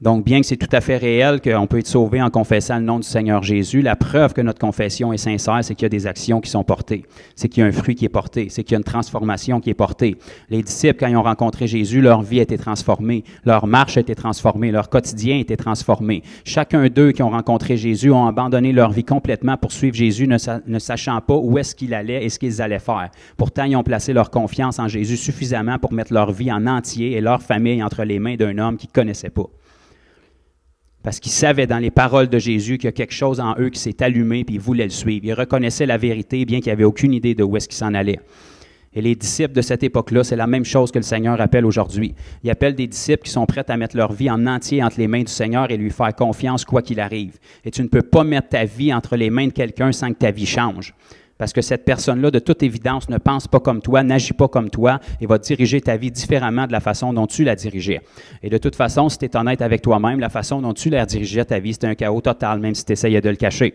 Donc, bien que c'est tout à fait réel qu'on peut être sauvé en confessant le nom du Seigneur Jésus, la preuve que notre confession est sincère, c'est qu'il y a des actions qui sont portées, c'est qu'il y a un fruit qui est porté, c'est qu'il y a une transformation qui est portée. Les disciples, quand ils ont rencontré Jésus, leur vie a été transformée, leur marche a été transformée, leur quotidien a été transformé. Chacun d'eux qui ont rencontré Jésus ont abandonné leur vie complètement pour suivre Jésus, ne sachant pas où est-ce qu'il allait et ce qu'ils allaient faire. Pourtant, ils ont placé leur confiance en Jésus suffisamment pour mettre leur vie en entier et leur famille entre les mains d'un homme qu'ils ne connaissaient pas. Parce qu'ils savaient dans les paroles de Jésus qu'il y a quelque chose en eux qui s'est allumé, puis ils voulaient le suivre. Ils reconnaissaient la vérité, bien qu'ils n'avaient aucune idée de où est-ce qu'ils s'en allaient. Et les disciples de cette époque-là, c'est la même chose que le Seigneur appelle aujourd'hui. Il appelle des disciples qui sont prêts à mettre leur vie en entier entre les mains du Seigneur et lui faire confiance quoi qu'il arrive. Et tu ne peux pas mettre ta vie entre les mains de quelqu'un sans que ta vie change. Parce que cette personne-là, de toute évidence, ne pense pas comme toi, n'agit pas comme toi et va diriger ta vie différemment de la façon dont tu la dirigeais. Et de toute façon, si tu es honnête avec toi-même, la façon dont tu la dirigeais ta vie, c'était un chaos total, même si tu essayais de le cacher.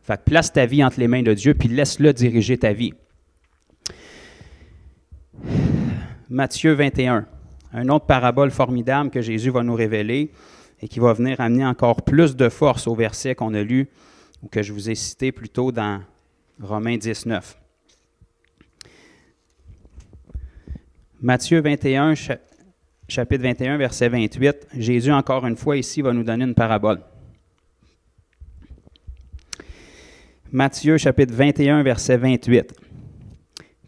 Fait que place ta vie entre les mains de Dieu, puis laisse-le diriger ta vie. Matthieu 21, une autre parabole formidable que Jésus va nous révéler et qui va venir amener encore plus de force au verset qu'on a lu ou que je vous ai cité plus tôt dans Romains 19. Matthieu 21, chapitre 21, verset 28. Jésus, encore une fois, ici, va nous donner une parabole. Matthieu, chapitre 21, verset 28.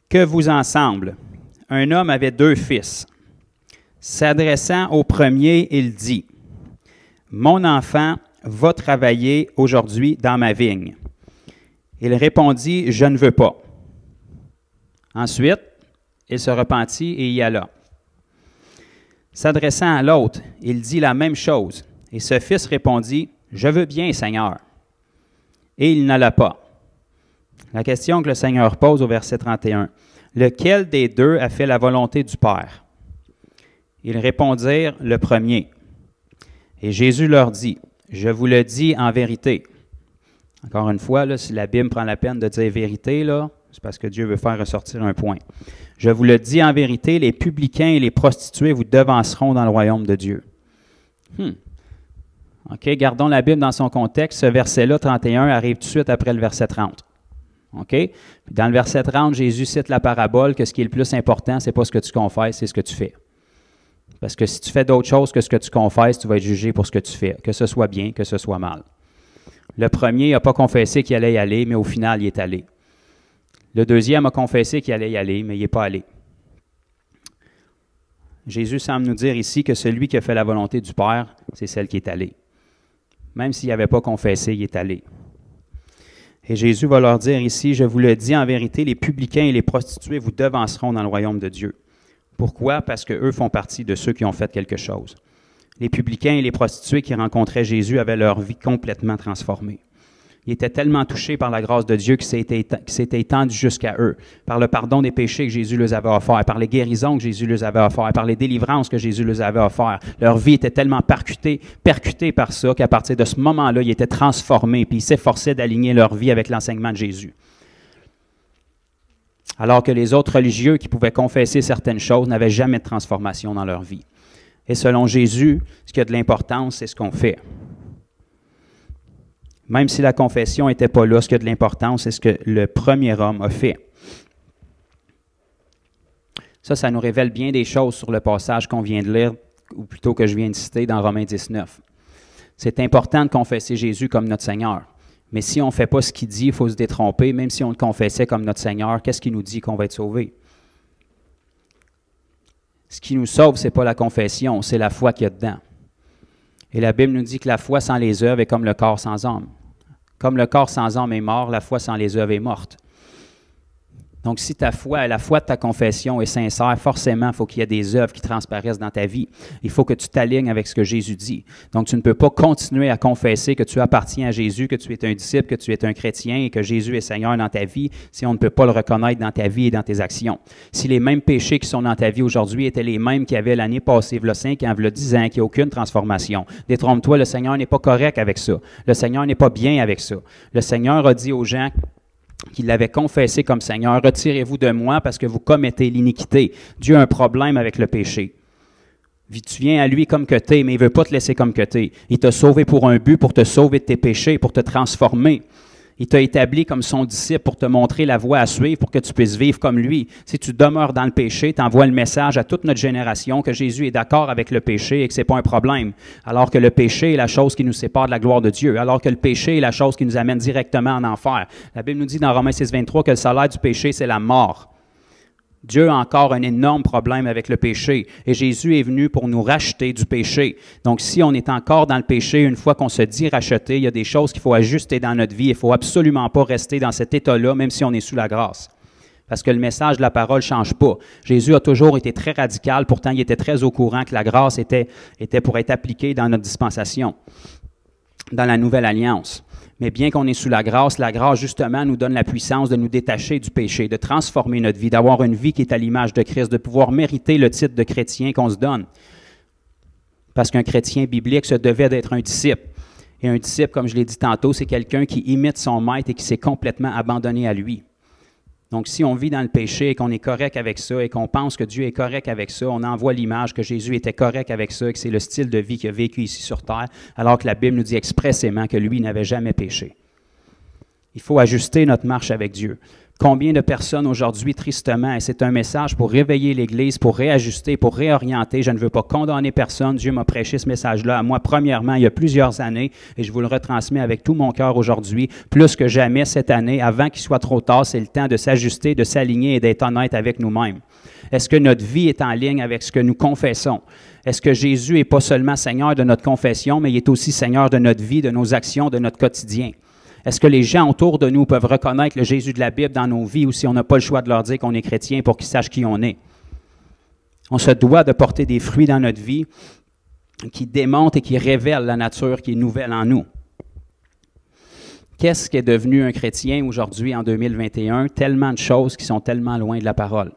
Que vous en semble? Un homme avait 2 fils. S'adressant au premier, il dit, « Mon enfant va travailler aujourd'hui dans ma vigne. » Il répondit, « Je ne veux pas. » Ensuite, il se repentit et y alla. S'adressant à l'autre, il dit la même chose. Et ce fils répondit, « Je veux bien, Seigneur. » Et il n'alla pas. La question que le Seigneur pose au verset 31, « Lequel des deux a fait la volonté du Père? » Ils répondirent, « Le premier. » Et Jésus leur dit, « Je vous le dis en vérité. » Encore une fois, là, si la Bible prend la peine de dire vérité, là, c'est parce que Dieu veut faire ressortir un point. Je vous le dis en vérité, les publicains et les prostituées vous devanceront dans le royaume de Dieu. OK, gardons la Bible dans son contexte. Ce verset-là, 31, arrive tout de suite après le verset 30. OK? Puis dans le verset 30, Jésus cite la parabole que ce qui est le plus important, ce n'est pas ce que tu confesses, c'est ce que tu fais. Parce que si tu fais d'autres choses que ce que tu confesses, tu vas être jugé pour ce que tu fais, que ce soit bien, que ce soit mal. Le premier n'a pas confessé qu'il allait y aller, mais au final, il est allé. Le deuxième a confessé qu'il allait y aller, mais il n'est pas allé. Jésus semble nous dire ici que celui qui a fait la volonté du Père, c'est celle qui est allée. Même s'il n'avait pas confessé, il est allé. Et Jésus va leur dire ici, « Je vous le dis en vérité, les publicains et les prostituées vous devanceront dans le royaume de Dieu. » Pourquoi? Parce qu'eux font partie de ceux qui ont fait quelque chose. Les publicains et les prostituées qui rencontraient Jésus avaient leur vie complètement transformée. Ils étaient tellement touchés par la grâce de Dieu que c'était étendu jusqu'à eux, par le pardon des péchés que Jésus leur avait offert, par les guérisons que Jésus leur avait offert, par les délivrances que Jésus leur avait offert. Leur vie était tellement percutée par ça qu'à partir de ce moment-là, ils étaient transformés puis ils s'efforçaient d'aligner leur vie avec l'enseignement de Jésus. Alors que les autres religieux qui pouvaient confesser certaines choses n'avaient jamais de transformation dans leur vie. Et selon Jésus, ce qui a de l'importance, c'est ce qu'on fait. Même si la confession n'était pas là, ce qui a de l'importance, c'est ce que le premier homme a fait. Ça nous révèle bien des choses sur le passage qu'on vient de lire, ou plutôt que je viens de citer dans Romains 19. C'est important de confesser Jésus comme notre Seigneur. Mais si on ne fait pas ce qu'il dit, il faut se détromper. Même si on le confessait comme notre Seigneur, qu'est-ce qui nous dit qu'on va être sauvé? Ce qui nous sauve, ce n'est pas la confession, c'est la foi qu'il y a dedans. Et la Bible nous dit que la foi sans les œuvres est comme le corps sans âme. Comme le corps sans âme est mort, la foi sans les œuvres est morte. Donc, si ta foi, la foi de ta confession est sincère, forcément, il faut qu'il y ait des œuvres qui transparaissent dans ta vie. Il faut que tu t'alignes avec ce que Jésus dit. Donc, tu ne peux pas continuer à confesser que tu appartiens à Jésus, que tu es un disciple, que tu es un chrétien et que Jésus est Seigneur dans ta vie si on ne peut pas le reconnaître dans ta vie et dans tes actions. Si les mêmes péchés qui sont dans ta vie aujourd'hui étaient les mêmes qu'il y avait l'année passée, il y a 5 ans, il y a 10 ans, qu'il n'y a aucune transformation. Détrompe-toi, le Seigneur n'est pas correct avec ça. Le Seigneur n'est pas bien avec ça. Le Seigneur a dit aux gens qu'il l'avait confessé comme Seigneur, « Retirez-vous de moi parce que vous commettez l'iniquité. » Dieu a un problème avec le péché. Tu viens à lui comme que tu es, mais il ne veut pas te laisser comme que tu es. Il t'a sauvé pour un but, pour te sauver de tes péchés, pour te transformer. Il t'a établi comme son disciple pour te montrer la voie à suivre, pour que tu puisses vivre comme lui. Si tu demeures dans le péché, tu envoies le message à toute notre génération que Jésus est d'accord avec le péché et que ce n'est pas un problème. Alors que le péché est la chose qui nous sépare de la gloire de Dieu. Alors que le péché est la chose qui nous amène directement en enfer. La Bible nous dit dans Romains 6,23 que le salaire du péché, c'est la mort. Dieu a encore un énorme problème avec le péché et Jésus est venu pour nous racheter du péché. Donc, si on est encore dans le péché, une fois qu'on se dit racheter, il y a des choses qu'il faut ajuster dans notre vie. Il ne faut absolument pas rester dans cet état-là, même si on est sous la grâce. Parce que le message de la parole ne change pas. Jésus a toujours été très radical, pourtant il était très au courant que la grâce était pour être appliquée dans notre dispensation, dans la nouvelle alliance. Mais bien qu'on est sous la grâce justement nous donne la puissance de nous détacher du péché, de transformer notre vie, d'avoir une vie qui est à l'image de Christ, de pouvoir mériter le titre de chrétien qu'on se donne. Parce qu'un chrétien biblique se devait d'être un disciple. Et un disciple, comme je l'ai dit tantôt, c'est quelqu'un qui imite son maître et qui s'est complètement abandonné à lui. Donc, si on vit dans le péché et qu'on est correct avec ça et qu'on pense que Dieu est correct avec ça, on envoie l'image que Jésus était correct avec ça et que c'est le style de vie qu'il a vécu ici sur terre, alors que la Bible nous dit expressément que lui n'avait jamais péché. Il faut ajuster notre marche avec Dieu. Combien de personnes aujourd'hui, tristement, et c'est un message pour réveiller l'Église, pour réajuster, pour réorienter. Je ne veux pas condamner personne. Dieu m'a prêché ce message-là à moi, premièrement, il y a plusieurs années, et je vous le retransmets avec tout mon cœur aujourd'hui. Plus que jamais cette année, avant qu'il soit trop tard, c'est le temps de s'ajuster, de s'aligner et d'être honnête avec nous-mêmes. Est-ce que notre vie est en ligne avec ce que nous confessons? Est-ce que Jésus n'est pas seulement Seigneur de notre confession, mais il est aussi Seigneur de notre vie, de nos actions, de notre quotidien? Est-ce que les gens autour de nous peuvent reconnaître le Jésus de la Bible dans nos vies ou si on n'a pas le choix de leur dire qu'on est chrétien pour qu'ils sachent qui on est? On se doit de porter des fruits dans notre vie qui démontrent et qui révèlent la nature qui est nouvelle en nous. Qu'est-ce qui est devenu un chrétien aujourd'hui en 2021? Tellement de choses qui sont tellement loin de la parole.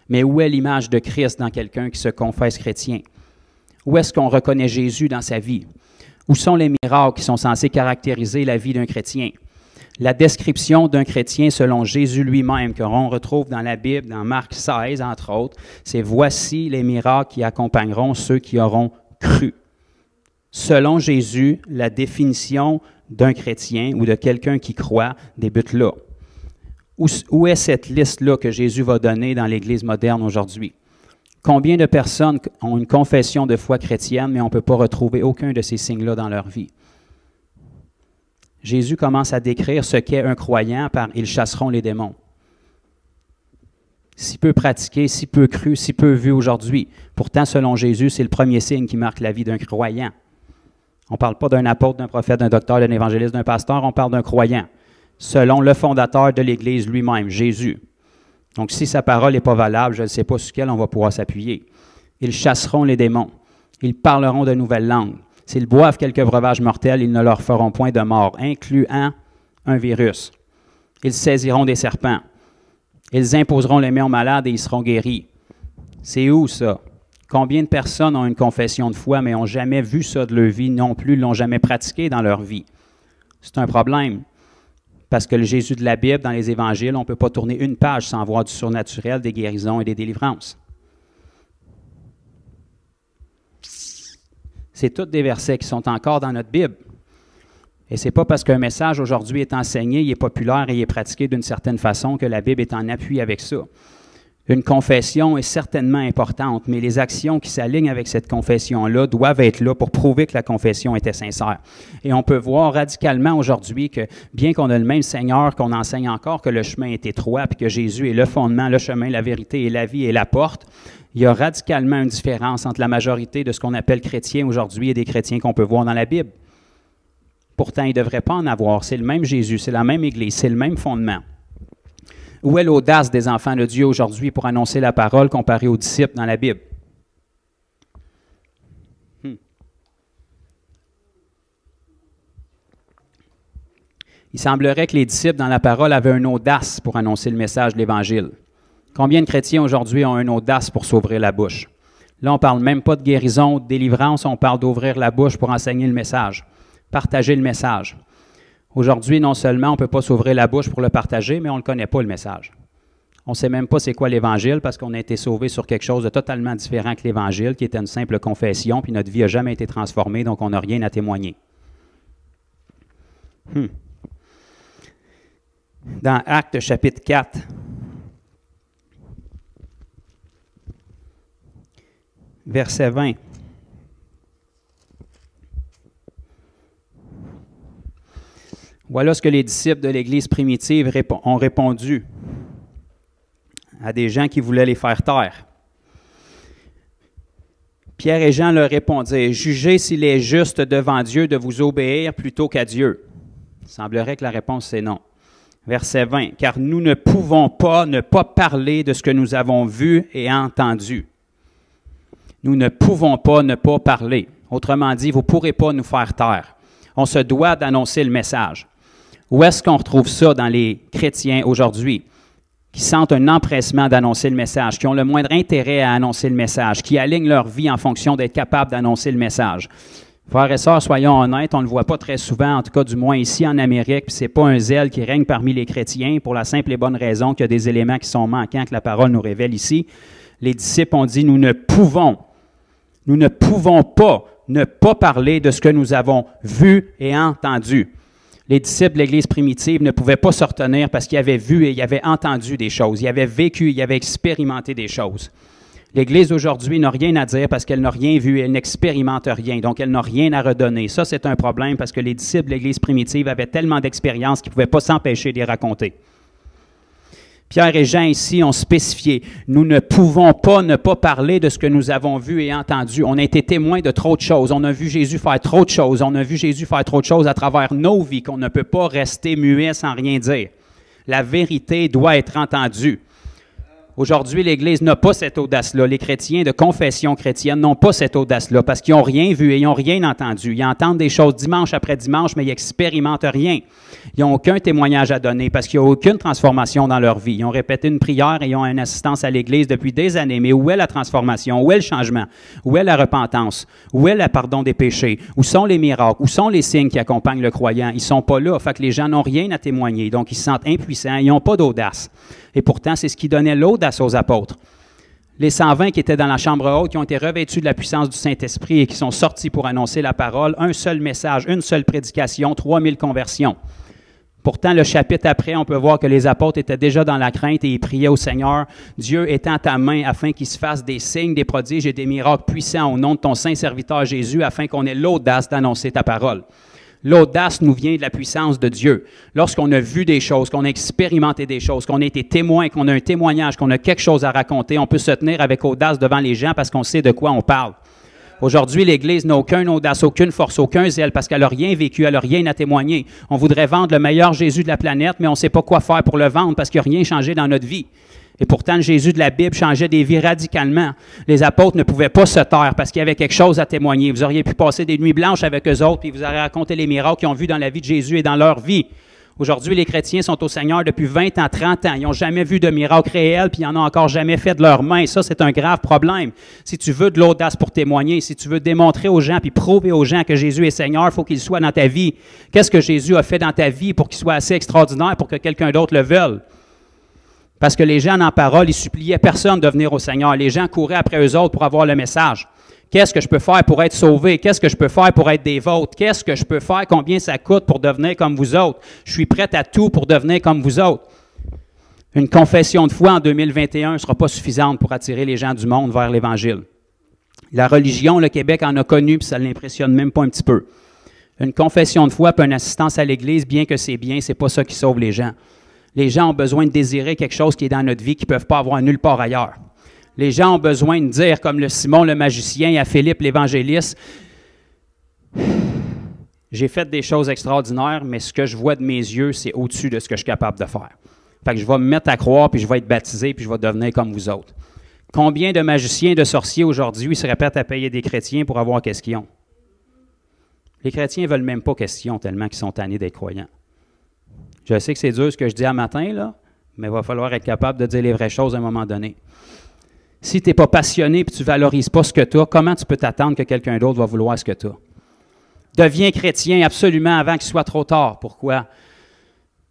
Mais où est l'image de Christ dans quelqu'un qui se confesse chrétien? Où est-ce qu'on reconnaît Jésus dans sa vie? Où sont les miracles qui sont censés caractériser la vie d'un chrétien? La description d'un chrétien selon Jésus lui-même, que l'on retrouve dans la Bible, dans Marc 16, entre autres, c'est « Voici les miracles qui accompagneront ceux qui auront cru ». Selon Jésus, la définition d'un chrétien ou de quelqu'un qui croit débute là. Où est cette liste-là que Jésus va donner dans l'Église moderne aujourd'hui? Combien de personnes ont une confession de foi chrétienne, mais on ne peut pas retrouver aucun de ces signes-là dans leur vie? Jésus commence à décrire ce qu'est un croyant par « ils chasseront les démons ». Si peu pratiqué, si peu cru, si peu vu aujourd'hui. Pourtant, selon Jésus, c'est le premier signe qui marque la vie d'un croyant. On ne parle pas d'un apôtre, d'un prophète, d'un docteur, d'un évangéliste, d'un pasteur, on parle d'un croyant. Selon le fondateur de l'Église lui-même, Jésus. Donc, si sa parole n'est pas valable, je ne sais pas sur quelle on va pouvoir s'appuyer. Ils chasseront les démons. Ils parleront de nouvelles langues. S'ils boivent quelques breuvages mortels, ils ne leur feront point de mort, incluant un virus. Ils saisiront des serpents. Ils imposeront les mains aux malades et ils seront guéris. C'est où ça? Combien de personnes ont une confession de foi, mais n'ont jamais vu ça de leur vie non plus, ne l'ont jamais pratiqué dans leur vie? C'est un problème. Parce que le Jésus de la Bible, dans les évangiles, on ne peut pas tourner une page sans voir du surnaturel, des guérisons et des délivrances. C'est tous des versets qui sont encore dans notre Bible. Et ce n'est pas parce qu'un message aujourd'hui est enseigné, il est populaire et il est pratiqué d'une certaine façon que la Bible est en appui avec ça. Une confession est certainement importante, mais les actions qui s'alignent avec cette confession-là doivent être là pour prouver que la confession était sincère. Et on peut voir radicalement aujourd'hui que, bien qu'on ait le même Seigneur, qu'on enseigne encore que le chemin est étroit, puis que Jésus est le fondement, le chemin, la vérité et la vie et la porte, il y a radicalement une différence entre la majorité de ce qu'on appelle chrétiens aujourd'hui et des chrétiens qu'on peut voir dans la Bible. Pourtant, il ne devrait pas en avoir. C'est le même Jésus, c'est la même Église, c'est le même fondement. Où est l'audace des enfants de Dieu aujourd'hui pour annoncer la parole comparée aux disciples dans la Bible? Il semblerait que les disciples dans la parole avaient une audace pour annoncer le message de l'Évangile. Combien de chrétiens aujourd'hui ont une audace pour s'ouvrir la bouche? Là, on ne parle même pas de guérison ou de délivrance, on parle d'ouvrir la bouche pour enseigner le message, partager le message. Aujourd'hui, non seulement on ne peut pas s'ouvrir la bouche pour le partager, mais on ne le connaît pas, le message. On ne sait même pas c'est quoi l'Évangile parce qu'on a été sauvé sur quelque chose de totalement différent que l'Évangile, qui était une simple confession, puis notre vie n'a jamais été transformée, donc on n'a rien à témoigner. Dans Actes chapitre 4, verset 20. Voilà ce que les disciples de l'Église primitive ont répondu à des gens qui voulaient les faire taire. Pierre et Jean leur répondirent, « Jugez s'il est juste devant Dieu de vous obéir plutôt qu'à Dieu. » Il semblerait que la réponse c'est non. Verset 20, « Car nous ne pouvons pas ne pas parler de ce que nous avons vu et entendu. » Nous ne pouvons pas ne pas parler. Autrement dit, vous ne pourrez pas nous faire taire. On se doit d'annoncer le message. Où est-ce qu'on retrouve ça dans les chrétiens aujourd'hui, qui sentent un empressement d'annoncer le message, qui ont le moindre intérêt à annoncer le message, qui alignent leur vie en fonction d'être capables d'annoncer le message? Frères et sœurs, soyons honnêtes, on ne le voit pas très souvent, en tout cas du moins ici en Amérique, puis ce n'est pas un zèle qui règne parmi les chrétiens pour la simple et bonne raison qu'il y a des éléments qui sont manquants que la parole nous révèle ici. Les disciples ont dit, nous ne pouvons pas ne pas parler de ce que nous avons vu et entendu. Les disciples de l'Église primitive ne pouvaient pas se retenir parce qu'ils avaient vu et ils avaient entendu des choses, ils avaient vécu, ils avaient expérimenté des choses. L'Église aujourd'hui n'a rien à dire parce qu'elle n'a rien vu et elle n'expérimente rien, donc elle n'a rien à redonner. Ça, c'est un problème parce que les disciples de l'Église primitive avaient tellement d'expérience qu'ils ne pouvaient pas s'empêcher de les raconter. Pierre et Jean ici ont spécifié, nous ne pouvons pas ne pas parler de ce que nous avons vu et entendu. On a été témoins de trop de choses. On a vu Jésus faire trop de choses. On a vu Jésus faire trop de choses à travers nos vies qu'on ne peut pas rester muet sans rien dire. La vérité doit être entendue. Aujourd'hui, l'Église n'a pas cette audace-là. Les chrétiens de confession chrétienne n'ont pas cette audace-là parce qu'ils n'ont rien vu et ils n'ont rien entendu. Ils entendent des choses dimanche après dimanche, mais ils n'expérimentent rien. Ils n'ont aucun témoignage à donner parce qu'il n'y a aucune transformation dans leur vie. Ils ont répété une prière et ils ont une assistance à l'Église depuis des années. Mais où est la transformation? Où est le changement? Où est la repentance? Où est le pardon des péchés? Où sont les miracles? Où sont les signes qui accompagnent le croyant? Ils ne sont pas là. Fait que les gens n'ont rien à témoigner. Donc, ils se sentent impuissants. Ils n'ont pas d'audace. Et pourtant, c'est ce qui donnait l'audace aux apôtres. Les 120 qui étaient dans la chambre haute, qui ont été revêtus de la puissance du Saint-Esprit et qui sont sortis pour annoncer la parole, un seul message, une seule prédication, 3000 conversions. Pourtant, le chapitre après, on peut voir que les apôtres étaient déjà dans la crainte et ils priaient au Seigneur, « Dieu étend ta main afin qu'il se fasse des signes, des prodiges et des miracles puissants au nom de ton saint serviteur Jésus, afin qu'on ait l'audace d'annoncer ta parole. » L'audace nous vient de la puissance de Dieu. Lorsqu'on a vu des choses, qu'on a expérimenté des choses, qu'on a été témoin, qu'on a un témoignage, qu'on a quelque chose à raconter, on peut se tenir avec audace devant les gens parce qu'on sait de quoi on parle. Aujourd'hui, l'Église n'a aucune audace, aucune force, aucun zèle parce qu'elle n'a rien vécu, elle n'a rien à témoigner. On voudrait vendre le meilleur Jésus de la planète, mais on ne sait pas quoi faire pour le vendre parce qu'il n'y a rien changé dans notre vie. Et pourtant, le Jésus de la Bible changeait des vies radicalement. Les apôtres ne pouvaient pas se taire parce qu'il y avait quelque chose à témoigner. Vous auriez pu passer des nuits blanches avec eux autres, puis vous auriez raconté les miracles qu'ils ont vus dans la vie de Jésus et dans leur vie. Aujourd'hui, les chrétiens sont au Seigneur depuis 20 ans, 30 ans. Ils n'ont jamais vu de miracle réel, puis ils n'en ont encore jamais fait de leurs mains. Ça, c'est un grave problème. Si tu veux de l'audace pour témoigner, si tu veux démontrer aux gens puis prouver aux gens que Jésus est Seigneur, il faut qu'il soit dans ta vie. Qu'est-ce que Jésus a fait dans ta vie pour qu'il soit assez extraordinaire pour que quelqu'un d'autre le veuille? Parce que les gens, en parole, ils suppliaient personne de venir au Seigneur. Les gens couraient après eux autres pour avoir le message. Qu'est-ce que je peux faire pour être sauvé? Qu'est-ce que je peux faire pour être des vôtres? Qu'est-ce que je peux faire? Combien ça coûte pour devenir comme vous autres? Je suis prêt à tout pour devenir comme vous autres. Une confession de foi en 2021 ne sera pas suffisante pour attirer les gens du monde vers l'Évangile. La religion, le Québec en a connu, puis ça ne l'impressionne même pas un petit peu. Une confession de foi puis une assistance à l'Église, bien que c'est bien, ce n'est pas ça qui sauve les gens. Les gens ont besoin de désirer quelque chose qui est dans notre vie qu'ils ne peuvent pas avoir nulle part ailleurs. Les gens ont besoin de dire, comme le Simon le magicien à Philippe l'évangéliste, « J'ai fait des choses extraordinaires, mais ce que je vois de mes yeux, c'est au-dessus de ce que je suis capable de faire. Fait que je vais me mettre à croire, puis je vais être baptisé, puis je vais devenir comme vous autres. » Combien de magiciens, de sorciers aujourd'hui seraient prêts à payer des chrétiens pour avoir qu'est-ce qu'ils ont? Les chrétiens ne veulent même pas qu'est-ce qu'ils ont tellement qu'ils sont tannés d'être croyants. Je sais que c'est dur ce que je dis à matin, là, mais il va falloir être capable de dire les vraies choses à un moment donné. Si tu n'es pas passionné et tu ne valorises pas ce que tu as, comment tu peux t'attendre que quelqu'un d'autre va vouloir ce que tu as? Deviens chrétien absolument avant qu'il soit trop tard. Pourquoi?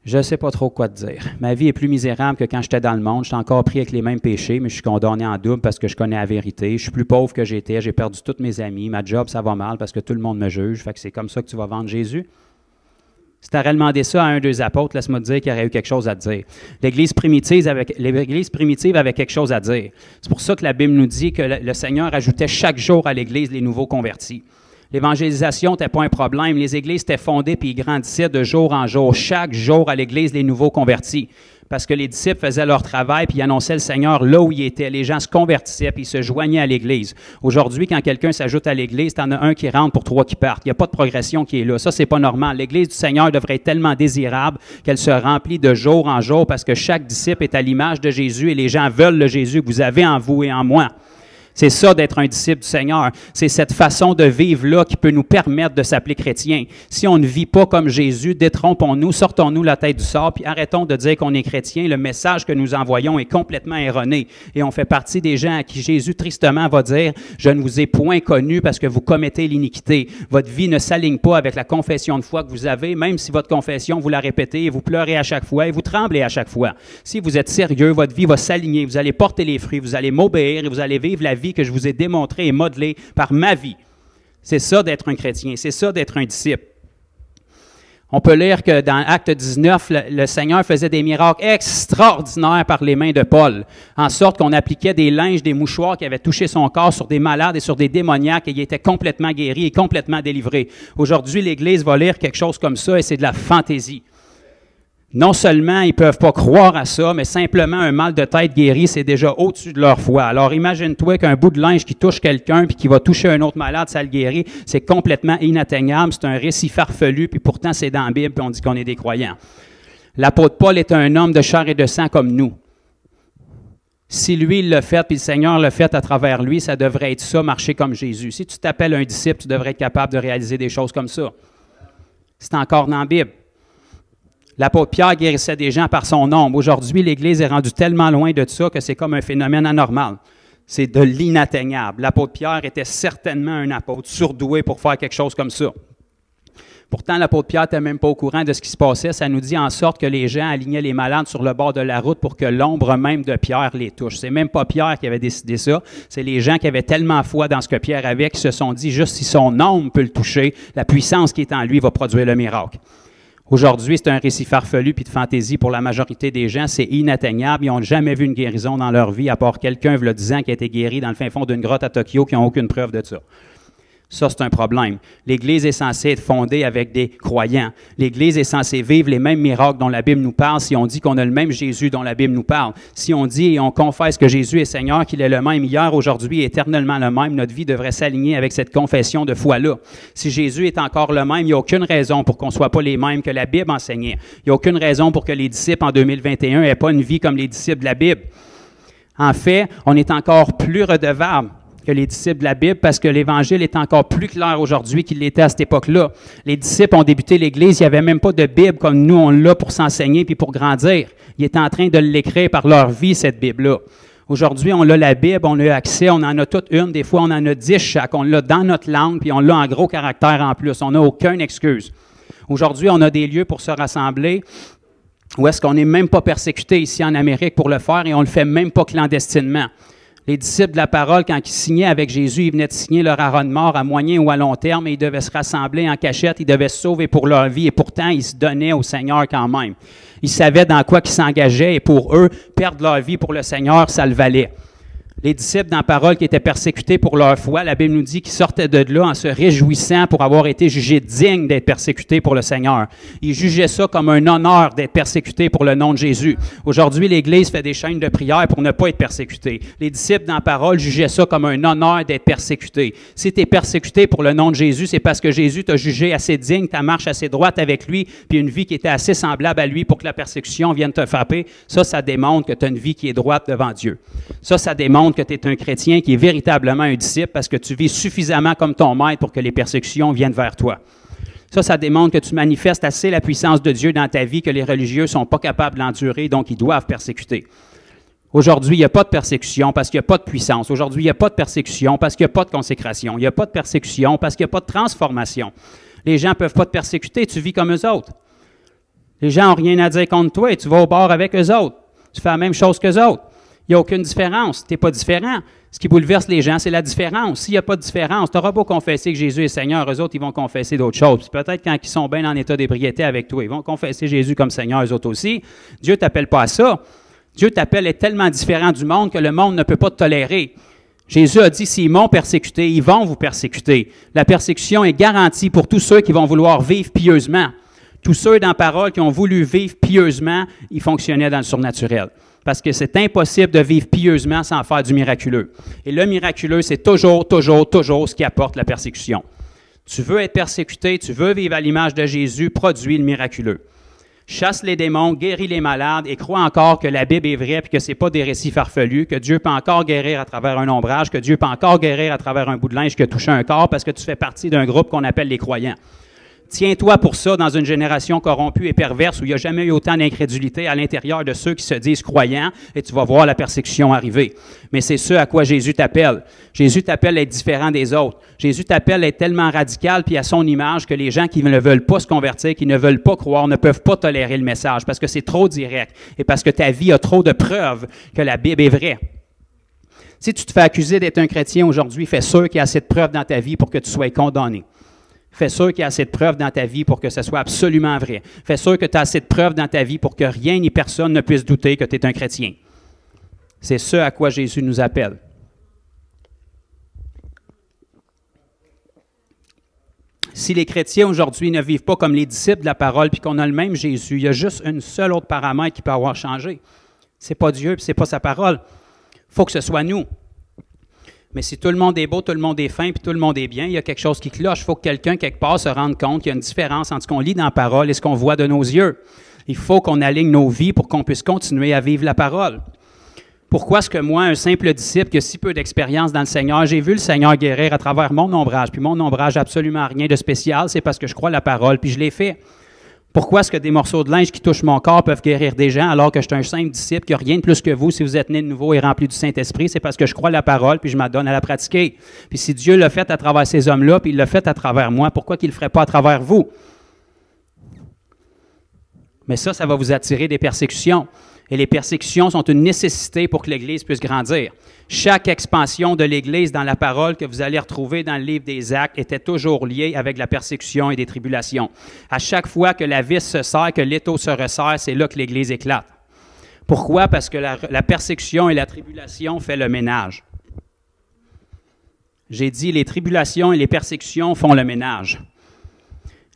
Je ne sais pas trop quoi te dire. Ma vie est plus misérable que quand j'étais dans le monde. Je suis encore pris avec les mêmes péchés, mais je suis condamné en double parce que je connais la vérité. Je suis plus pauvre que j'étais. J'ai perdu tous mes amis. Ma job, ça va mal parce que tout le monde me juge. Fait que c'est comme ça que tu vas vendre Jésus. Si tu aurais demandé ça à un des apôtres, laisse-moi te dire qu'il y aurait eu quelque chose à te dire. L'Église primitive avait quelque chose à dire. C'est pour ça que la Bible nous dit que le Seigneur ajoutait chaque jour à l'Église les nouveaux convertis. L'évangélisation n'était pas un problème. Les églises étaient fondées puis ils grandissaient de jour en jour. Chaque jour à l'Église, les nouveaux convertis. Parce que les disciples faisaient leur travail puis ils annonçaient le Seigneur là où il était. Les gens se convertissaient puis ils se joignaient à l'Église. Aujourd'hui, quand quelqu'un s'ajoute à l'Église, tu en as un qui rentre pour 3 qui partent. Il n'y a pas de progression qui est là. Ça, c'est pas normal. L'Église du Seigneur devrait être tellement désirable qu'elle se remplit de jour en jour parce que chaque disciple est à l'image de Jésus et les gens veulent le Jésus que vous avez en vous et en moi. C'est ça d'être un disciple du Seigneur. C'est cette façon de vivre-là qui peut nous permettre de s'appeler chrétien. Si on ne vit pas comme Jésus, détrompons-nous, sortons-nous la tête du sable, puis arrêtons de dire qu'on est chrétien. Le message que nous envoyons est complètement erroné. Et on fait partie des gens à qui Jésus tristement va dire « Je ne vous ai point connu parce que vous commettez l'iniquité. Votre vie ne s'aligne pas avec la confession de foi que vous avez, même si votre confession, vous la répétez et vous pleurez à chaque fois et vous tremblez à chaque fois. Si vous êtes sérieux, votre vie va s'aligner. Vous allez porter les fruits, vous allez m'obéir et vous allez vivre la vie que je vous ai démontré et modelé par ma vie. C'est ça d'être un chrétien, c'est ça d'être un disciple. On peut lire que dans Acte 19, le Seigneur faisait des miracles extraordinaires par les mains de Paul, en sorte qu'on appliquait des linges, des mouchoirs qui avaient touché son corps sur des malades et sur des démoniaques et il était complètement guéri et complètement délivré. Aujourd'hui, l'Église va lire quelque chose comme ça et c'est de la fantaisie. Non seulement ils ne peuvent pas croire à ça, mais simplement un mal de tête guéri, c'est déjà au-dessus de leur foi. Alors imagine-toi qu'un bout de linge qui touche quelqu'un puis qui va toucher un autre malade, ça le guérit, c'est complètement inatteignable, c'est un récit farfelu, puis pourtant c'est dans la Bible, puis on dit qu'on est des croyants. L'apôtre Paul est un homme de chair et de sang comme nous. Si lui, il l'a fait, puis le Seigneur l'a fait à travers lui, ça devrait être ça, marcher comme Jésus. Si tu t'appelles un disciple, tu devrais être capable de réaliser des choses comme ça. C'est encore dans la Bible. L'apôtre Pierre guérissait des gens par son ombre. Aujourd'hui, l'Église est rendue tellement loin de ça que c'est comme un phénomène anormal. C'est de l'inatteignable. L'apôtre Pierre était certainement un apôtre surdoué pour faire quelque chose comme ça. Pourtant, l'apôtre Pierre n'était même pas au courant de ce qui se passait. Ça nous dit en sorte que les gens alignaient les malades sur le bord de la route pour que l'ombre même de Pierre les touche. C'est même pas Pierre qui avait décidé ça. C'est les gens qui avaient tellement foi dans ce que Pierre avait qui se sont dit, juste si son ombre peut le toucher, la puissance qui est en lui va produire le miracle. Aujourd'hui, c'est un récit farfelu puis de fantaisie pour la majorité des gens. C'est inatteignable. Ils n'ont jamais vu une guérison dans leur vie, à part quelqu'un, il y a 10 ans, qui a été guéri dans le fin fond d'une grotte à Tokyo, qui n'ont aucune preuve de ça. Ça, c'est un problème. L'Église est censée être fondée avec des croyants. L'Église est censée vivre les mêmes miracles dont la Bible nous parle si on dit qu'on a le même Jésus dont la Bible nous parle. Si on dit et on confesse que Jésus est Seigneur, qu'il est le même hier, aujourd'hui et éternellement le même, notre vie devrait s'aligner avec cette confession de foi-là. Si Jésus est encore le même, il n'y a aucune raison pour qu'on ne soit pas les mêmes que la Bible enseignait. Il n'y a aucune raison pour que les disciples en 2021 n'aient pas une vie comme les disciples de la Bible. En fait, on est encore plus redevable que les disciples de la Bible, parce que l'Évangile est encore plus clair aujourd'hui qu'il l'était à cette époque-là. Les disciples ont débuté l'Église, il n'y avait même pas de Bible comme nous, on l'a pour s'enseigner puis pour grandir. Ils étaient en train de l'écrire par leur vie, cette Bible-là. Aujourd'hui, on a la Bible, on a accès, on en a toute une, des fois on en a 10 chaque, on l'a dans notre langue, puis on l'a en gros caractère en plus, on n'a aucune excuse. Aujourd'hui, on a des lieux pour se rassembler, où est-ce qu'on n'est même pas persécuté ici en Amérique pour le faire, et on ne le fait même pas clandestinement. Les disciples de la parole, quand ils signaient avec Jésus, ils venaient de signer leur arrêt de mort à moyen ou à long terme et ils devaient se rassembler en cachette, ils devaient se sauver pour leur vie et pourtant, ils se donnaient au Seigneur quand même. Ils savaient dans quoi ils s'engageaient et pour eux, perdre leur vie pour le Seigneur, ça le valait. Les disciples dans la parole qui étaient persécutés pour leur foi, la Bible nous dit qu'ils sortaient de là en se réjouissant pour avoir été jugés dignes d'être persécutés pour le Seigneur. Ils jugeaient ça comme un honneur d'être persécutés pour le nom de Jésus. Aujourd'hui, l'Église fait des chaînes de prière pour ne pas être persécutés. Les disciples dans la parole jugeaient ça comme un honneur d'être persécutés. Si tu es persécuté pour le nom de Jésus, c'est parce que Jésus t'a jugé assez digne, ta marche assez droite avec lui, puis une vie qui était assez semblable à lui pour que la persécution vienne te frapper. Ça démontre que tu as une vie qui est droite devant Dieu. Ça démontre que tu es un chrétien qui est véritablement un disciple parce que tu vis suffisamment comme ton maître pour que les persécutions viennent vers toi. Ça démontre que tu manifestes assez la puissance de Dieu dans ta vie que les religieux ne sont pas capables d'endurer, donc ils doivent persécuter. Aujourd'hui, il n'y a pas de persécution parce qu'il n'y a pas de puissance. Aujourd'hui, il n'y a pas de persécution parce qu'il n'y a pas de consécration. Il n'y a pas de persécution parce qu'il n'y a pas de transformation. Les gens ne peuvent pas te persécuter, tu vis comme eux autres. Les gens n'ont rien à dire contre toi et tu vas au bar avec eux autres. Tu fais la même chose qu'eux autres. Il n'y a aucune différence. Tu n'es pas différent. Ce qui bouleverse les gens, c'est la différence. S'il n'y a pas de différence, tu n'auras pas confessé que Jésus est Seigneur. Eux autres, ils vont confesser d'autres choses. Puis peut-être quand ils sont bien en état d'ébriété avec toi, ils vont confesser Jésus comme Seigneur, eux autres aussi. Dieu ne t'appelle pas à ça. Dieu t'appelle est tellement différent du monde que le monde ne peut pas te tolérer. Jésus a dit, s'ils m'ont persécuté, ils vont vous persécuter. La persécution est garantie pour tous ceux qui vont vouloir vivre pieusement. Tous ceux dans la parole qui ont voulu vivre pieusement, ils fonctionnaient dans le surnaturel. Parce que c'est impossible de vivre pieusement sans faire du miraculeux. Et le miraculeux, c'est toujours ce qui apporte la persécution. Tu veux être persécuté, tu veux vivre à l'image de Jésus, produis le miraculeux. Chasse les démons, guéris les malades et crois encore que la Bible est vraie et que ce n'est pas des récits farfelus, que Dieu peut encore guérir à travers un ombrage, que Dieu peut encore guérir à travers un bout de linge qui a touché un corps parce que tu fais partie d'un groupe qu'on appelle les croyants. Tiens-toi pour ça dans une génération corrompue et perverse où il n'y a jamais eu autant d'incrédulité à l'intérieur de ceux qui se disent croyants et tu vas voir la persécution arriver. Mais c'est ce à quoi Jésus t'appelle. Jésus t'appelle à être différent des autres. Jésus t'appelle à être tellement radical puis à son image que les gens qui ne veulent pas se convertir, qui ne veulent pas croire, ne peuvent pas tolérer le message parce que c'est trop direct et parce que ta vie a trop de preuves que la Bible est vraie. Si tu te fais accuser d'être un chrétien aujourd'hui, fais sûr qu'il y a assez de preuves dans ta vie pour que tu sois condamné. Fais sûr qu'il y a assez de preuves dans ta vie pour que ce soit absolument vrai. Fais sûr que tu as assez de preuves dans ta vie pour que rien ni personne ne puisse douter que tu es un chrétien. C'est ce à quoi Jésus nous appelle. Si les chrétiens aujourd'hui ne vivent pas comme les disciples de la parole puis qu'on a le même Jésus, il y a juste une seule autre paramètre qui peut avoir changé. Ce n'est pas Dieu puis ce n'est pas sa parole. Il faut que ce soit nous. Mais si tout le monde est beau, tout le monde est fin, puis tout le monde est bien, il y a quelque chose qui cloche. Il faut que quelqu'un, quelque part, se rende compte qu'il y a une différence entre ce qu'on lit dans la parole et ce qu'on voit de nos yeux. Il faut qu'on aligne nos vies pour qu'on puisse continuer à vivre la parole. Pourquoi est-ce que moi, un simple disciple qui a si peu d'expérience dans le Seigneur, j'ai vu le Seigneur guérir à travers mon ombrage, puis mon ombrage absolument rien de spécial, c'est parce que je crois la parole, puis je l'ai fait. Pourquoi est-ce que des morceaux de linge qui touchent mon corps peuvent guérir des gens alors que je suis un simple disciple qui n'a rien de plus que vous si vous êtes né de nouveau et rempli du Saint-Esprit? C'est parce que je crois la parole puis je m'adonne à la pratiquer. Puis si Dieu l'a fait à travers ces hommes-là puis il l'a fait à travers moi, pourquoi qu'il ne le ferait pas à travers vous? Mais ça va vous attirer des persécutions. Et les persécutions sont une nécessité pour que l'Église puisse grandir. Chaque expansion de l'Église dans la parole que vous allez retrouver dans le livre des Actes était toujours liée avec la persécution et des tribulations. À chaque fois que la vis se serre, que l'étau se resserre, c'est là que l'Église éclate. Pourquoi? Parce que la persécution et la tribulation font le ménage. J'ai dit, les tribulations et les persécutions font le ménage.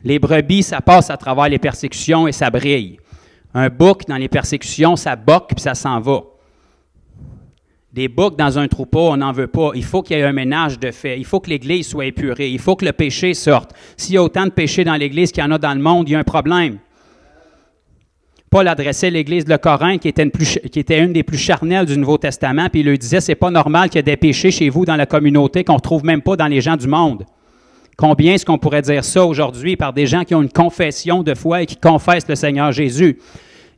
Les brebis, ça passe à travers les persécutions et ça brille. Un bouc dans les persécutions, ça boque puis ça s'en va. Des boucs dans un troupeau, on n'en veut pas. Il faut qu'il y ait un ménage de fait. Il faut que l'Église soit épurée. Il faut que le péché sorte. S'il y a autant de péché dans l'Église qu'il y en a dans le monde, il y a un problème. Paul adressait à l'Église de Corinthe, qui était une des plus charnelles du Nouveau Testament, puis il lui disait, c'est pas normal qu'il y ait des péchés chez vous dans la communauté qu'on ne retrouve même pas dans les gens du monde. Combien est-ce qu'on pourrait dire ça aujourd'hui par des gens qui ont une confession de foi et qui confessent le Seigneur Jésus?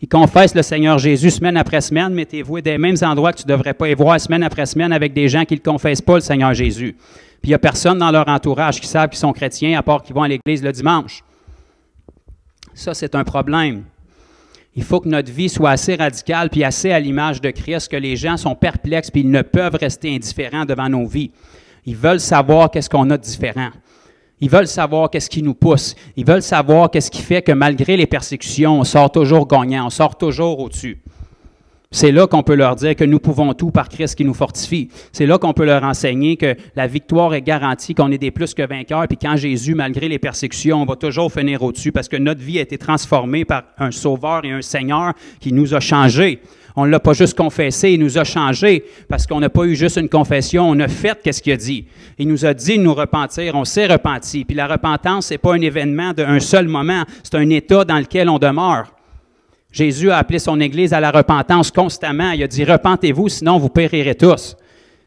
Ils confessent le Seigneur Jésus semaine après semaine, mais tu es voué des mêmes endroits que tu ne devrais pas y voir semaine après semaine avec des gens qui ne confessent pas le Seigneur Jésus. Puis il n'y a personne dans leur entourage qui savent qu'ils sont chrétiens à part qu'ils vont à l'église le dimanche. Ça, c'est un problème. Il faut que notre vie soit assez radicale puis assez à l'image de Christ que les gens sont perplexes puis ils ne peuvent rester indifférents devant nos vies. Ils veulent savoir qu'est-ce qu'on a de différent. Ils veulent savoir qu'est-ce qui nous pousse. Ils veulent savoir qu'est-ce qui fait que malgré les persécutions, on sort toujours gagnant, on sort toujours au-dessus. C'est là qu'on peut leur dire que nous pouvons tout par Christ qui nous fortifie. C'est là qu'on peut leur enseigner que la victoire est garantie, qu'on est des plus que vainqueurs, puis quand Jésus, malgré les persécutions, on va toujours finir au-dessus parce que notre vie a été transformée par un Sauveur et un Seigneur qui nous a changés. On ne l'a pas juste confessé, il nous a changés parce qu'on n'a pas eu juste une confession, on a fait qu'est-ce qu'il a dit. Il nous a dit de nous repentir, on s'est repenti. Puis la repentance, ce n'est pas un événement d'un seul moment, c'est un état dans lequel on demeure. Jésus a appelé son Église à la repentance constamment. Il a dit « Repentez-vous, sinon vous périrez tous ».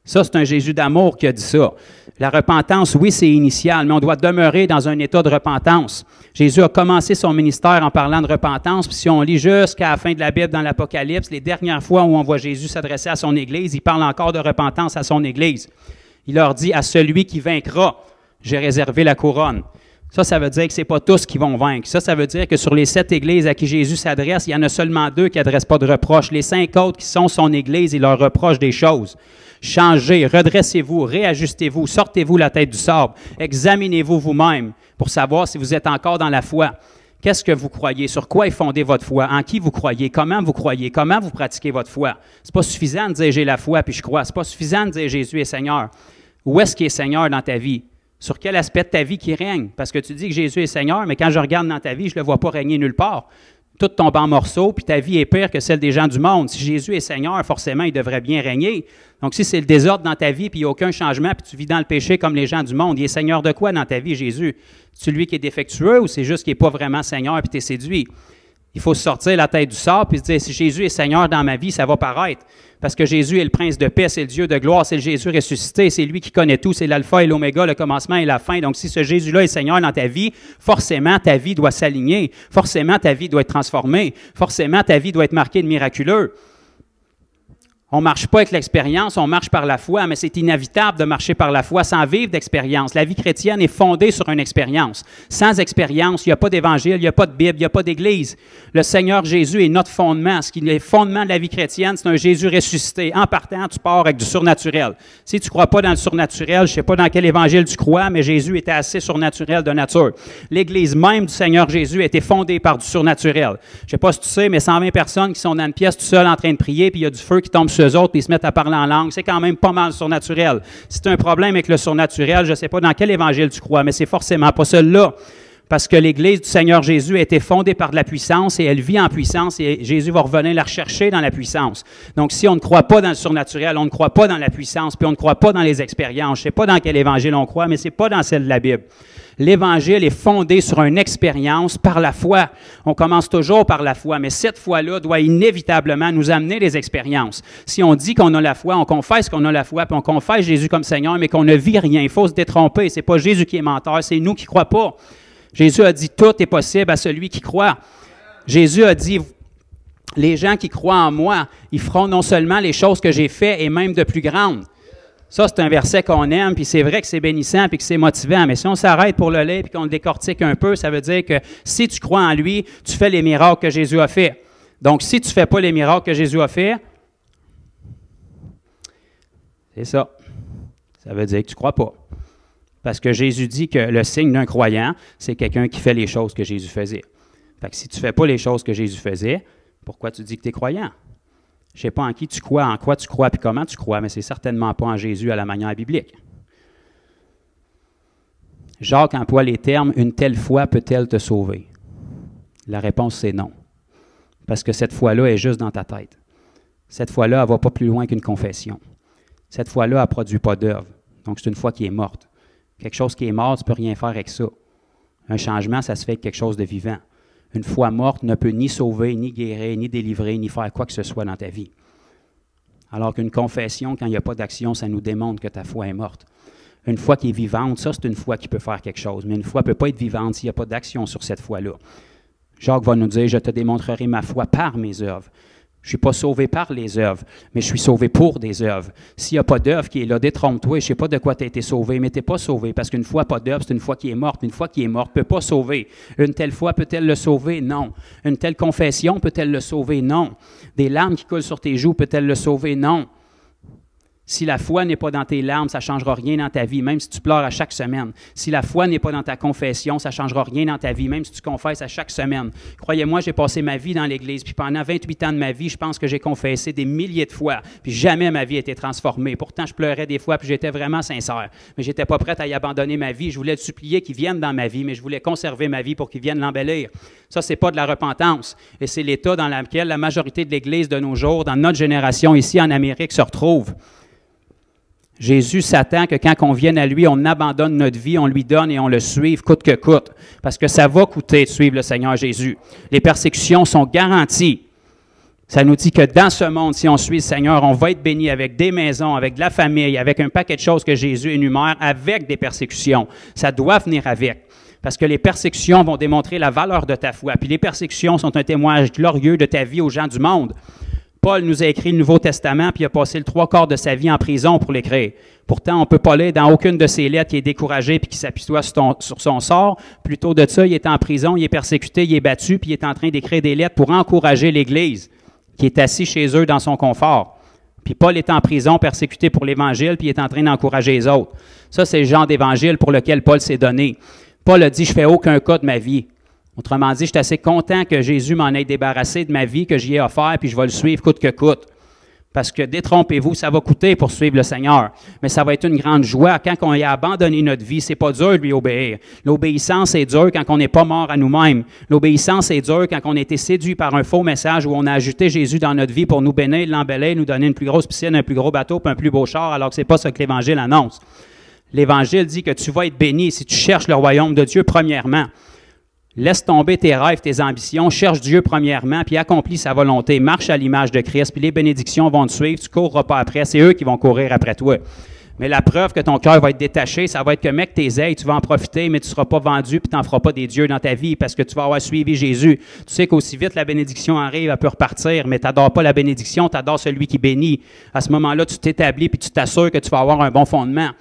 Ça, c'est un Jésus d'amour qui a dit ça. La repentance, oui, c'est initial, mais on doit demeurer dans un état de repentance. Jésus a commencé son ministère en parlant de repentance, puis si on lit jusqu'à la fin de la Bible dans l'Apocalypse, les dernières fois où on voit Jésus s'adresser à son Église, il parle encore de repentance à son Église. Il leur dit « À celui qui vaincra, j'ai réservé la couronne ». Ça veut dire que ce n'est pas tous qui vont vaincre. Ça veut dire que sur les 7 églises à qui Jésus s'adresse, il y en a seulement 2 qui n'adressent pas de reproches. Les 5 autres qui sont son église, il leur reproche des choses. Changez, redressez-vous, réajustez-vous, sortez-vous la tête du sable, examinez-vous vous-même pour savoir si vous êtes encore dans la foi. Qu'est-ce que vous croyez? Sur quoi est fondée votre foi? En qui vous croyez? Comment vous croyez? Comment vous pratiquez votre foi? Ce n'est pas suffisant de dire j'ai la foi puis je crois. Ce n'est pas suffisant de dire Jésus est Seigneur. Où est-ce qu'il est Seigneur dans ta vie? Sur quel aspect de ta vie qui règne? Parce que tu dis que Jésus est Seigneur, mais quand je regarde dans ta vie, je ne le vois pas régner nulle part. Tout tombe en morceaux, puis ta vie est pire que celle des gens du monde. Si Jésus est Seigneur, forcément, il devrait bien régner. Donc, si c'est le désordre dans ta vie, puis il n'y a aucun changement, puis tu vis dans le péché comme les gens du monde, il est Seigneur de quoi dans ta vie, Jésus? C'est lui qui est défectueux ou c'est juste qu'il n'est pas vraiment Seigneur puis tu es séduit? Il faut sortir la tête du sable puis se dire, si Jésus est Seigneur dans ma vie, ça va paraître. Parce que Jésus est le prince de paix, c'est le Dieu de gloire, c'est le Jésus ressuscité, c'est lui qui connaît tout, c'est l'alpha et l'oméga, le commencement et la fin. Donc, si ce Jésus-là est Seigneur dans ta vie, forcément, ta vie doit s'aligner. Forcément, ta vie doit être transformée. Forcément, ta vie doit être marquée de miraculeux. On ne marche pas avec l'expérience, on marche par la foi, mais c'est inévitable de marcher par la foi sans vivre d'expérience. La vie chrétienne est fondée sur une expérience. Sans expérience, il n'y a pas d'évangile, il n'y a pas de Bible, il n'y a pas d'Église. Le Seigneur Jésus est notre fondement. Ce qui est le fondement de la vie chrétienne, c'est un Jésus ressuscité. En partant, tu pars avec du surnaturel. Si tu ne crois pas dans le surnaturel, je ne sais pas dans quel évangile tu crois, mais Jésus était assez surnaturel de nature. L'Église même du Seigneur Jésus a été fondée par du surnaturel. Je ne sais pas si tu sais, mais 120 personnes qui sont dans une pièce tout seul en train de prier, puis il y a du feu qui tombe sur eux autres, puis ils se mettent à parler en langue. C'est quand même pas mal surnaturel. Si tu as un problème avec le surnaturel, je ne sais pas dans quel évangile tu crois, mais c'est forcément pas celui-là. Parce que l'Église du Seigneur Jésus a été fondée par de la puissance et elle vit en puissance et Jésus va revenir la rechercher dans la puissance. Donc, si on ne croit pas dans le surnaturel, on ne croit pas dans la puissance, puis on ne croit pas dans les expériences. Je ne sais pas dans quel évangile on croit, mais ce n'est pas dans celle de la Bible. L'Évangile est fondé sur une expérience par la foi. On commence toujours par la foi, mais cette foi-là doit inévitablement nous amener des expériences. Si on dit qu'on a la foi, on confesse qu'on a la foi, puis on confesse Jésus comme Seigneur, mais qu'on ne vit rien, il faut se détromper. Ce n'est pas Jésus qui est menteur, c'est nous qui ne croyons pas. Jésus a dit « Tout est possible à celui qui croit ». Jésus a dit « Les gens qui croient en moi, ils feront non seulement les choses que j'ai faites et même de plus grandes ». Ça, c'est un verset qu'on aime, puis c'est vrai que c'est bénissant, puis que c'est motivant. Mais si on s'arrête pour le lire, puis qu'on le décortique un peu, ça veut dire que si tu crois en lui, tu fais les miracles que Jésus a fait. Donc, si tu ne fais pas les miracles que Jésus a fait, c'est ça. Ça veut dire que tu ne crois pas. Parce que Jésus dit que le signe d'un croyant, c'est quelqu'un qui fait les choses que Jésus faisait. Fait que si tu ne fais pas les choses que Jésus faisait, pourquoi tu dis que tu es croyant? Je ne sais pas en qui tu crois, en quoi tu crois, puis comment tu crois, mais c'est certainement pas en Jésus à la manière biblique. Jacques emploie les termes « Une telle foi peut-elle te sauver? » La réponse, c'est non. Parce que cette foi-là est juste dans ta tête. Cette foi-là, elle ne va pas plus loin qu'une confession. Cette foi-là, elle ne produit pas d'œuvre. Donc, c'est une foi qui est morte. Quelque chose qui est mort, tu ne peux rien faire avec ça. Un changement, ça se fait avec quelque chose de vivant. Une foi morte ne peut ni sauver, ni guérir, ni délivrer, ni faire quoi que ce soit dans ta vie. Alors qu'une confession, quand il n'y a pas d'action, ça nous démontre que ta foi est morte. Une foi qui est vivante, ça, c'est une foi qui peut faire quelque chose. Mais une foi ne peut pas être vivante s'il n'y a pas d'action sur cette foi-là. Jacques va nous dire, je te démontrerai ma foi par mes œuvres. Je ne suis pas sauvé par les œuvres, mais je suis sauvé pour des œuvres. S'il n'y a pas d'œuvre qui est là, détrompe-toi, je ne sais pas de quoi tu as été sauvé, mais tu n'es pas sauvé, parce qu'une foi pas d'œuvre, c'est une foi qui est morte. Une foi qui est morte ne peut pas sauver. Une telle foi peut-elle le sauver? Non. Une telle confession peut-elle le sauver? Non. Des larmes qui coulent sur tes joues peut-elle le sauver? Non. Si la foi n'est pas dans tes larmes, ça ne changera rien dans ta vie, même si tu pleures à chaque semaine. Si la foi n'est pas dans ta confession, ça ne changera rien dans ta vie, même si tu confesses à chaque semaine. Croyez-moi, j'ai passé ma vie dans l'Église, puis pendant 28 ans de ma vie, je pense que j'ai confessé des milliers de fois, puis jamais ma vie a été transformée. Pourtant, je pleurais des fois, puis j'étais vraiment sincère. Mais je n'étais pas prête à y abandonner ma vie. Je voulais le supplier qu'il vienne dans ma vie, mais je voulais conserver ma vie pour qu'il vienne l'embellir. Ça, ce n'est pas de la repentance. Et c'est l'état dans lequel la majorité de l'Église de nos jours, dans notre génération ici en Amérique, se retrouve. Jésus s'attend que quand on vienne à lui, on abandonne notre vie, on lui donne et on le suive coûte que coûte. Parce que ça va coûter de suivre le Seigneur Jésus. Les persécutions sont garanties. Ça nous dit que dans ce monde, si on suit le Seigneur, on va être béni avec des maisons, avec de la famille, avec un paquet de choses que Jésus énumère, avec des persécutions. Ça doit venir avec. Parce que les persécutions vont démontrer la valeur de ta foi. Puis les persécutions sont un témoignage glorieux de ta vie aux gens du monde. Paul nous a écrit le Nouveau Testament, puis il a passé le 3/4 de sa vie en prison pour l'écrire. Pourtant, on ne peut pas lire dans aucune de ses lettres qu'il est découragé puis qu'il s'apitoie sur son sort. Plutôt de ça, il est en prison, il est persécuté, il est battu, puis il est en train d'écrire des lettres pour encourager l'Église, qui est assis chez eux dans son confort. Puis Paul est en prison, persécuté pour l'Évangile, puis il est en train d'encourager les autres. Ça, c'est le genre d'Évangile pour lequel Paul s'est donné. Paul a dit, je ne fais aucun cas de ma vie. Autrement dit, je suis assez content que Jésus m'en ait débarrassé de ma vie, que j'y ai offert, puis je vais le suivre coûte que coûte. Parce que détrompez-vous, ça va coûter pour suivre le Seigneur. Mais ça va être une grande joie. Quand on y a abandonné notre vie, c'est pas dur de lui obéir. L'obéissance est dure quand on n'est pas mort à nous-mêmes. L'obéissance est dure quand on a été séduit par un faux message où on a ajouté Jésus dans notre vie pour nous bénir, l'embellir, nous donner une plus grosse piscine, un plus gros bateau, puis un plus beau char, alors que c'est pas ce que l'Évangile annonce. L'Évangile dit que tu vas être béni si tu cherches le royaume de Dieu premièrement. Laisse tomber tes rêves, tes ambitions, cherche Dieu premièrement, puis accomplis sa volonté. Marche à l'image de Christ, puis les bénédictions vont te suivre, tu ne courras pas après, c'est eux qui vont courir après toi. Mais la preuve que ton cœur va être détaché, ça va être que, mec, tes ailes, tu vas en profiter, mais tu ne seras pas vendu, puis tu n'en feras pas des dieux dans ta vie, parce que tu vas avoir suivi Jésus. Tu sais qu'aussi vite la bénédiction arrive, elle peut repartir, mais tu n'adores pas la bénédiction, tu adores celui qui bénit. À ce moment-là, tu t'établis, puis tu t'assures que tu vas avoir un bon fondement.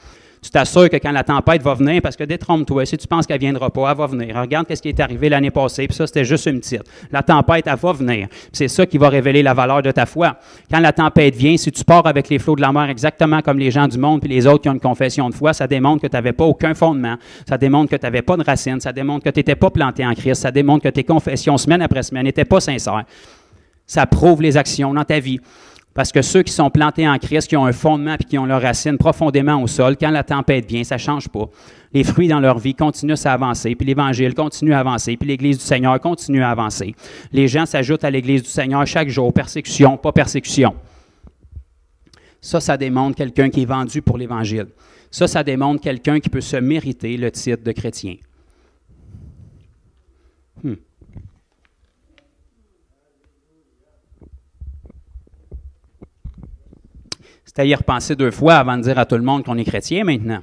Tu t'assures que quand la tempête va venir, parce que détrompe-toi, si tu penses qu'elle ne viendra pas, elle va venir. Regarde ce qui est arrivé l'année passée, puis ça, c'était juste une petite. La tempête, elle va venir. C'est ça qui va révéler la valeur de ta foi. Quand la tempête vient, si tu pars avec les flots de la mer exactement comme les gens du monde puis les autres qui ont une confession de foi, ça démontre que tu n'avais pas aucun fondement. Ça démontre que tu n'avais pas de racines. Ça démontre que tu n'étais pas planté en Christ. Ça démontre que tes confessions, semaine après semaine, n'étaient pas sincères. Ça prouve les actions dans ta vie. Parce que ceux qui sont plantés en Christ, qui ont un fondement et qui ont leurs racines profondément au sol, quand la tempête vient, ça ne change pas. Les fruits dans leur vie continuent à avancer, puis l'Évangile continue à avancer, puis l'Église du Seigneur continue à avancer. Les gens s'ajoutent à l'Église du Seigneur chaque jour, persécution, pas persécution. Ça démontre quelqu'un qui est vendu pour l'Évangile. Ça démontre quelqu'un qui peut se mériter le titre de chrétien. C'est à y repenser 2 fois avant de dire à tout le monde qu'on est chrétien maintenant.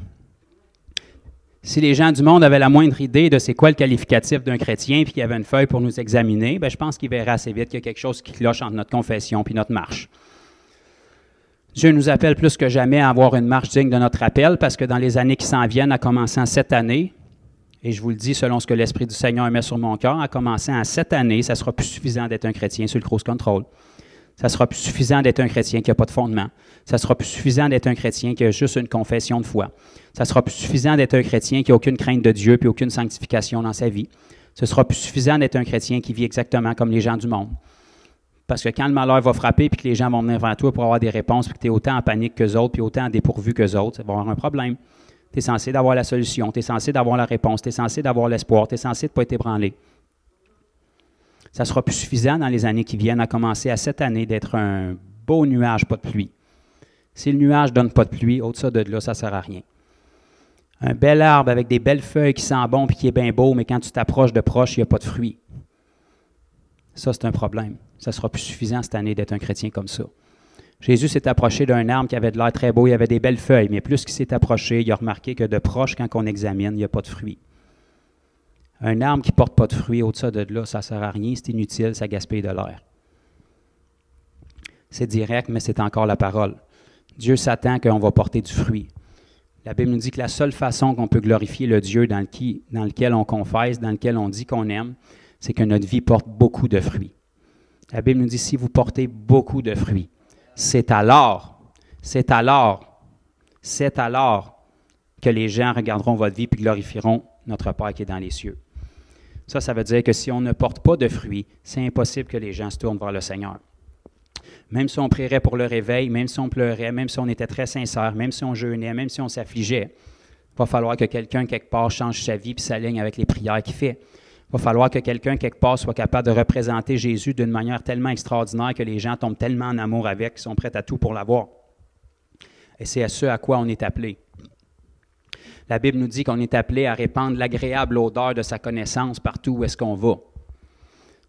Si les gens du monde avaient la moindre idée de c'est quoi le qualificatif d'un chrétien puis qu'il y avait une feuille pour nous examiner, bien, je pense qu'ils verraient assez vite qu'il y a quelque chose qui cloche entre notre confession et notre marche. Dieu nous appelle plus que jamais à avoir une marche digne de notre appel parce que dans les années qui s'en viennent, à commencer en cette année, et je vous le dis selon ce que l'Esprit du Seigneur met sur mon cœur, à commencer en cette année, ça ne sera plus suffisant d'être un chrétien sur le cruise control. Ça ne sera plus suffisant d'être un chrétien qui n'a pas de fondement. Ça ne sera plus suffisant d'être un chrétien qui a juste une confession de foi. Ça ne sera plus suffisant d'être un chrétien qui n'a aucune crainte de Dieu et aucune sanctification dans sa vie. Ce sera plus suffisant d'être un chrétien qui vit exactement comme les gens du monde. Parce que quand le malheur va frapper et que les gens vont venir vers toi pour avoir des réponses puis que tu es autant en panique qu'eux autres puis autant dépourvu qu'eux autres, ça va avoir un problème. Tu es censé d'avoir la solution, tu es censé d'avoir la réponse, tu es censé d'avoir l'espoir, tu es censé de ne pas être ébranlé. Ça sera plus suffisant dans les années qui viennent, à commencer à cette année, d'être un beau nuage, pas de pluie. Si le nuage ne donne pas de pluie, au-delà de là, ça ne sert à rien. Un bel arbre avec des belles feuilles qui sent bon et qui est bien beau, mais quand tu t'approches de proche, il n'y a pas de fruits. Ça, c'est un problème. Ça sera plus suffisant cette année d'être un chrétien comme ça. Jésus s'est approché d'un arbre qui avait de l'air très beau, il avait des belles feuilles, mais plus qu'il s'est approché, il a remarqué que de proche, quand on examine, il n'y a pas de fruits. Un arbre qui ne porte pas de fruits, au-dessus de là, ça ne sert à rien, c'est inutile, ça gaspille de l'air. C'est direct, mais c'est encore la parole. Dieu s'attend qu'on va porter du fruit. La Bible nous dit que la seule façon qu'on peut glorifier le Dieu dans lequel on confesse, dans lequel on dit qu'on aime, c'est que notre vie porte beaucoup de fruits. La Bible nous dit, si vous portez beaucoup de fruits, c'est alors que les gens regarderont votre vie et glorifieront notre Père qui est dans les cieux. Ça veut dire que si on ne porte pas de fruits, c'est impossible que les gens se tournent vers le Seigneur. Même si on prierait pour le réveil, même si on pleurait, même si on était très sincère, même si on jeûnait, même si on s'affligeait, il va falloir que quelqu'un quelque part change sa vie et s'aligne avec les prières qu'il fait. Il va falloir que quelqu'un quelque part soit capable de représenter Jésus d'une manière tellement extraordinaire que les gens tombent tellement en amour avec qu'ils sont prêts à tout pour l'avoir. Et c'est à ce à quoi on est appelé. La Bible nous dit qu'on est appelé à répandre l'agréable odeur de sa connaissance partout où est-ce qu'on va.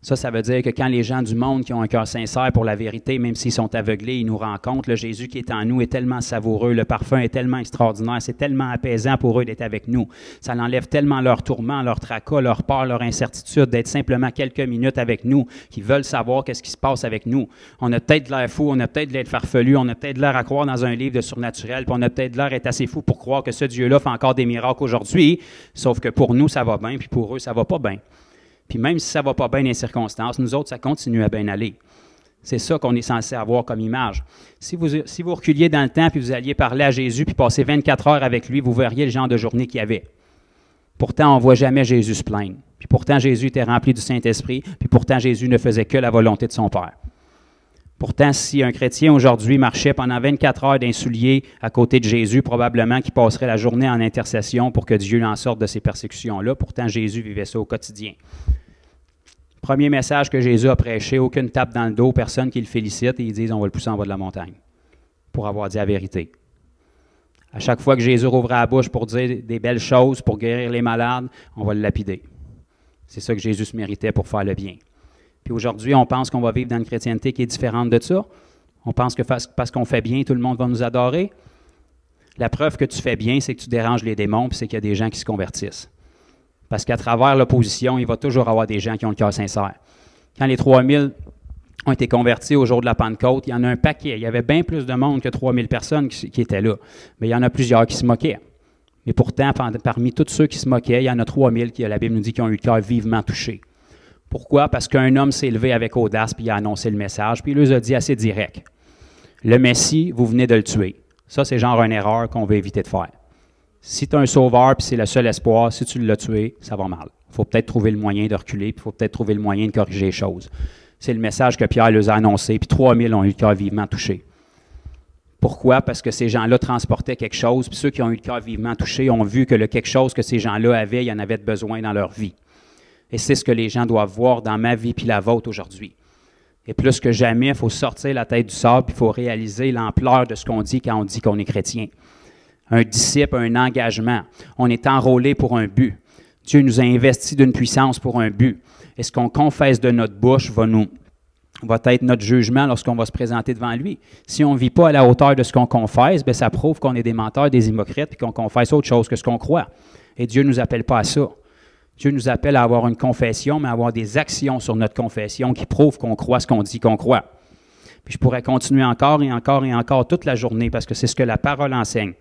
Ça veut dire que quand les gens du monde qui ont un cœur sincère pour la vérité, même s'ils sont aveuglés, ils nous rencontrent, le Jésus qui est en nous est tellement savoureux, le parfum est tellement extraordinaire, c'est tellement apaisant pour eux d'être avec nous. Ça enlève tellement leur tourment, leur tracas, leur peur, leur incertitude, d'être simplement quelques minutes avec nous, qui veulent savoir qu'est-ce qui se passe avec nous. On a peut-être l'air fou, on a peut-être l'air farfelu, on a peut-être l'air à croire dans un livre de surnaturel, puis on a peut-être l'air d'être assez fou pour croire que ce Dieu-là fait encore des miracles aujourd'hui, sauf que pour nous, ça va bien, puis pour eux, ça va pas bien. Puis même si ça ne va pas bien dans les circonstances, nous autres, ça continue à bien aller. C'est ça qu'on est censé avoir comme image. Si vous reculiez dans le temps puis vous alliez parler à Jésus puis passer 24 heures avec lui, vous verriez le genre de journée qu'il y avait. Pourtant, on ne voit jamais Jésus se plaindre. Puis pourtant, Jésus était rempli du Saint-Esprit. Puis pourtant, Jésus ne faisait que la volonté de son Père. Pourtant, si un chrétien aujourd'hui marchait pendant 24 heures d'un soulier à côté de Jésus, probablement qu'il passerait la journée en intercession pour que Dieu l'en sorte de ces persécutions-là. Pourtant, Jésus vivait ça au quotidien. Premier message que Jésus a prêché, aucune tape dans le dos, personne qui le félicite et ils disent on va le pousser en bas de la montagne pour avoir dit la vérité. À chaque fois que Jésus rouvrait la bouche pour dire des belles choses, pour guérir les malades, on va le lapider. C'est ça que Jésus se méritait pour faire le bien. Puis aujourd'hui, on pense qu'on va vivre dans une chrétienté qui est différente de ça. On pense que parce qu'on fait bien, tout le monde va nous adorer. La preuve que tu fais bien, c'est que tu déranges les démons, puis c'est qu'il y a des gens qui se convertissent. Parce qu'à travers l'opposition, il va toujours avoir des gens qui ont le cœur sincère. Quand les 3000 ont été convertis au jour de la Pentecôte, il y en a un paquet. Il y avait bien plus de monde que 3000 personnes qui étaient là. Mais il y en a plusieurs qui se moquaient. Mais pourtant, parmi tous ceux qui se moquaient, il y en a 3000 qui, la Bible nous dit, qui ont eu le cœur vivement touché. Pourquoi? Parce qu'un homme s'est levé avec audace, puis il a annoncé le message, puis il leur a dit assez direct. Le Messie, vous venez de le tuer. Ça, c'est genre une erreur qu'on veut éviter de faire. Si tu as un sauveur, puis c'est le seul espoir, si tu l'as tué, ça va mal. Il faut peut-être trouver le moyen de reculer, puis il faut peut-être trouver le moyen de corriger les choses. C'est le message que Pierre leur a annoncé, puis 3000 ont eu le cœur vivement touché. Pourquoi? Parce que ces gens-là transportaient quelque chose, puis ceux qui ont eu le cœur vivement touché ont vu que le quelque chose que ces gens-là avaient, ils en avaient besoin dans leur vie. Et c'est ce que les gens doivent voir dans ma vie puis la vôtre aujourd'hui. Et plus que jamais, il faut sortir la tête du sable, puis il faut réaliser l'ampleur de ce qu'on dit quand on dit qu'on est chrétien. Un disciple, un engagement. On est enrôlé pour un but. Dieu nous a investis d'une puissance pour un but. Et ce qu'on confesse de notre bouche va être notre jugement lorsqu'on va se présenter devant lui. Si on ne vit pas à la hauteur de ce qu'on confesse, bien, ça prouve qu'on est des menteurs, des hypocrites, et qu'on confesse autre chose que ce qu'on croit. Et Dieu ne nous appelle pas à ça. Dieu nous appelle à avoir une confession, mais à avoir des actions sur notre confession qui prouvent qu'on croit ce qu'on dit qu'on croit. Puis je pourrais continuer encore et encore et encore toute la journée parce que c'est ce que la parole enseigne.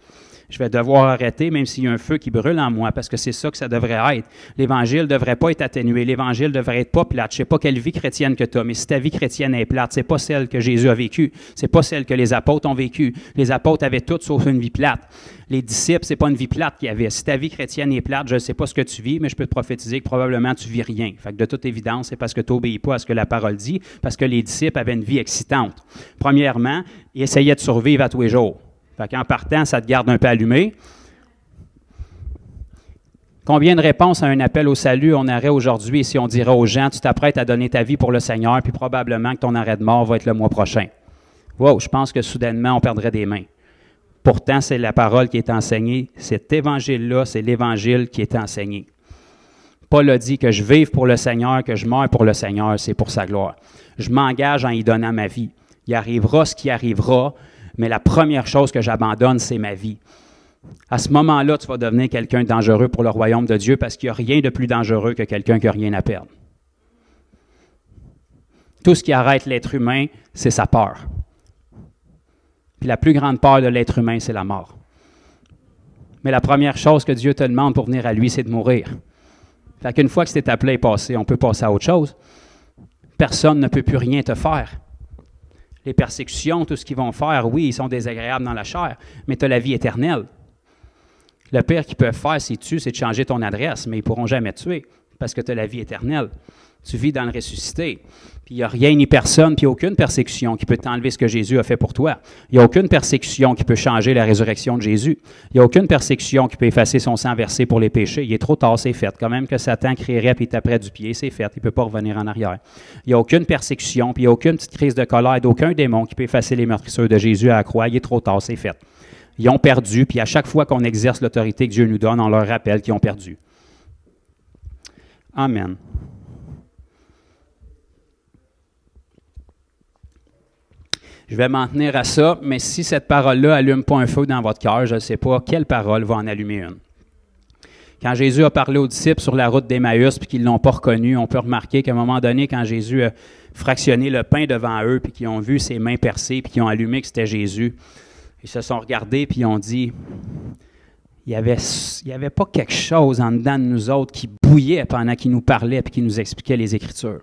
Je vais devoir arrêter, même s'il y a un feu qui brûle en moi, parce que c'est ça que ça devrait être. L'Évangile ne devrait pas être atténué. L'Évangile ne devrait être pas plate. Je ne sais pas quelle vie chrétienne que tu as, mais si ta vie chrétienne est plate, ce n'est pas celle que Jésus a vécue. Ce n'est pas celle que les apôtres ont vécue. Les apôtres avaient toutes sauf une vie plate. Les disciples, ce n'est pas une vie plate qu'ils avaient. Si ta vie chrétienne est plate, je ne sais pas ce que tu vis, mais je peux te prophétiser que probablement tu ne vis rien. Fait que de toute évidence, c'est parce que tu n'obéis pas à ce que la parole dit, parce que les disciples avaient une vie excitante. Premièrement, ils essayaient de survivre à tous les jours. Fait qu'en partant, ça te garde un peu allumé. Combien de réponses à un appel au salut on aurait aujourd'hui si on dirait aux gens, tu t'apprêtes à donner ta vie pour le Seigneur, puis probablement que ton arrêt de mort va être le mois prochain. Wow, je pense que soudainement, on perdrait des mains. Pourtant, c'est la parole qui est enseignée. Cet évangile-là, c'est l'évangile qui est enseigné. Paul a dit que je vive pour le Seigneur, que je meure pour le Seigneur, c'est pour sa gloire. Je m'engage en y donnant ma vie. Il arrivera ce qui arrivera, mais la première chose que j'abandonne, c'est ma vie. À ce moment-là, tu vas devenir quelqu'un de dangereux pour le royaume de Dieu parce qu'il n'y a rien de plus dangereux que quelqu'un qui n'a rien à perdre. Tout ce qui arrête l'être humain, c'est sa peur. Puis la plus grande peur de l'être humain, c'est la mort. Mais la première chose que Dieu te demande pour venir à lui, c'est de mourir. Fait qu'une fois que cette étape-là est passée, on peut passer à autre chose. Personne ne peut plus rien te faire. Les persécutions, tout ce qu'ils vont faire, oui, ils sont désagréables dans la chair, mais tu as la vie éternelle. Le pire qu'ils peuvent faire, c'est de changer ton adresse, mais ils ne pourront jamais te tuer parce que tu as la vie éternelle. Tu vis dans le ressuscité. Puis il n'y a rien ni personne, puis aucune persécution qui peut t'enlever ce que Jésus a fait pour toi. Il n'y a aucune persécution qui peut changer la résurrection de Jésus. Il n'y a aucune persécution qui peut effacer son sang versé pour les péchés. Il est trop tard, c'est fait. Quand même que Satan crierait puis taperait du pied, c'est fait. Il ne peut pas revenir en arrière. Il n'y a aucune persécution, puis il n'y a aucune petite crise de colère d'aucun démon qui peut effacer les meurtrisseurs de Jésus à la croix. Il est trop tard, c'est fait. Ils ont perdu, puis à chaque fois qu'on exerce l'autorité que Dieu nous donne, on leur rappelle qu'ils ont perdu. Amen. Je vais m'en tenir à ça, mais si cette parole-là allume pas un feu dans votre cœur, je ne sais pas quelle parole va en allumer une. Quand Jésus a parlé aux disciples sur la route d'Emmaüs puis qu'ils ne l'ont pas reconnu, on peut remarquer qu'à un moment donné, quand Jésus a fractionné le pain devant eux puis qu'ils ont vu ses mains percées puis qu'ils ont allumé que c'était Jésus, ils se sont regardés puis ils ont dit, il n'y avait pas quelque chose en dedans de nous autres qui bouillait pendant qu'il nous parlait puis qu'il nous expliquait les Écritures.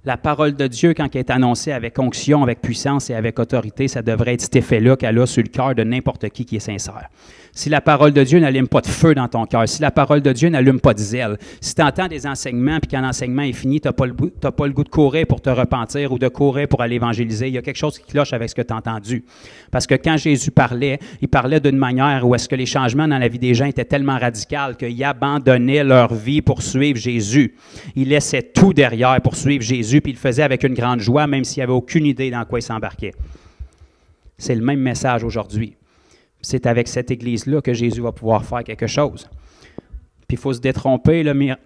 La parole de Dieu, quand elle est annoncée avec onction, avec puissance et avec autorité, ça devrait être cet effet-là qu'elle a sur le cœur de n'importe qui est sincère. Si la parole de Dieu n'allume pas de feu dans ton cœur, si la parole de Dieu n'allume pas de zèle, si tu entends des enseignements puis quand l'enseignement est fini, tu n'as pas le goût de courir pour te repentir ou de courir pour aller évangéliser, il y a quelque chose qui cloche avec ce que tu as entendu. Parce que quand Jésus parlait, il parlait d'une manière où est-ce que les changements dans la vie des gens étaient tellement radicaux qu'ils abandonnaient leur vie pour suivre Jésus. Ils laissaient tout derrière pour suivre Jésus, puis ils le faisaient avec une grande joie, même s'ils n'avaient aucune idée dans quoi ils s'embarquaient. C'est le même message aujourd'hui. C'est avec cette Église-là que Jésus va pouvoir faire quelque chose. Puis il faut se détromper, le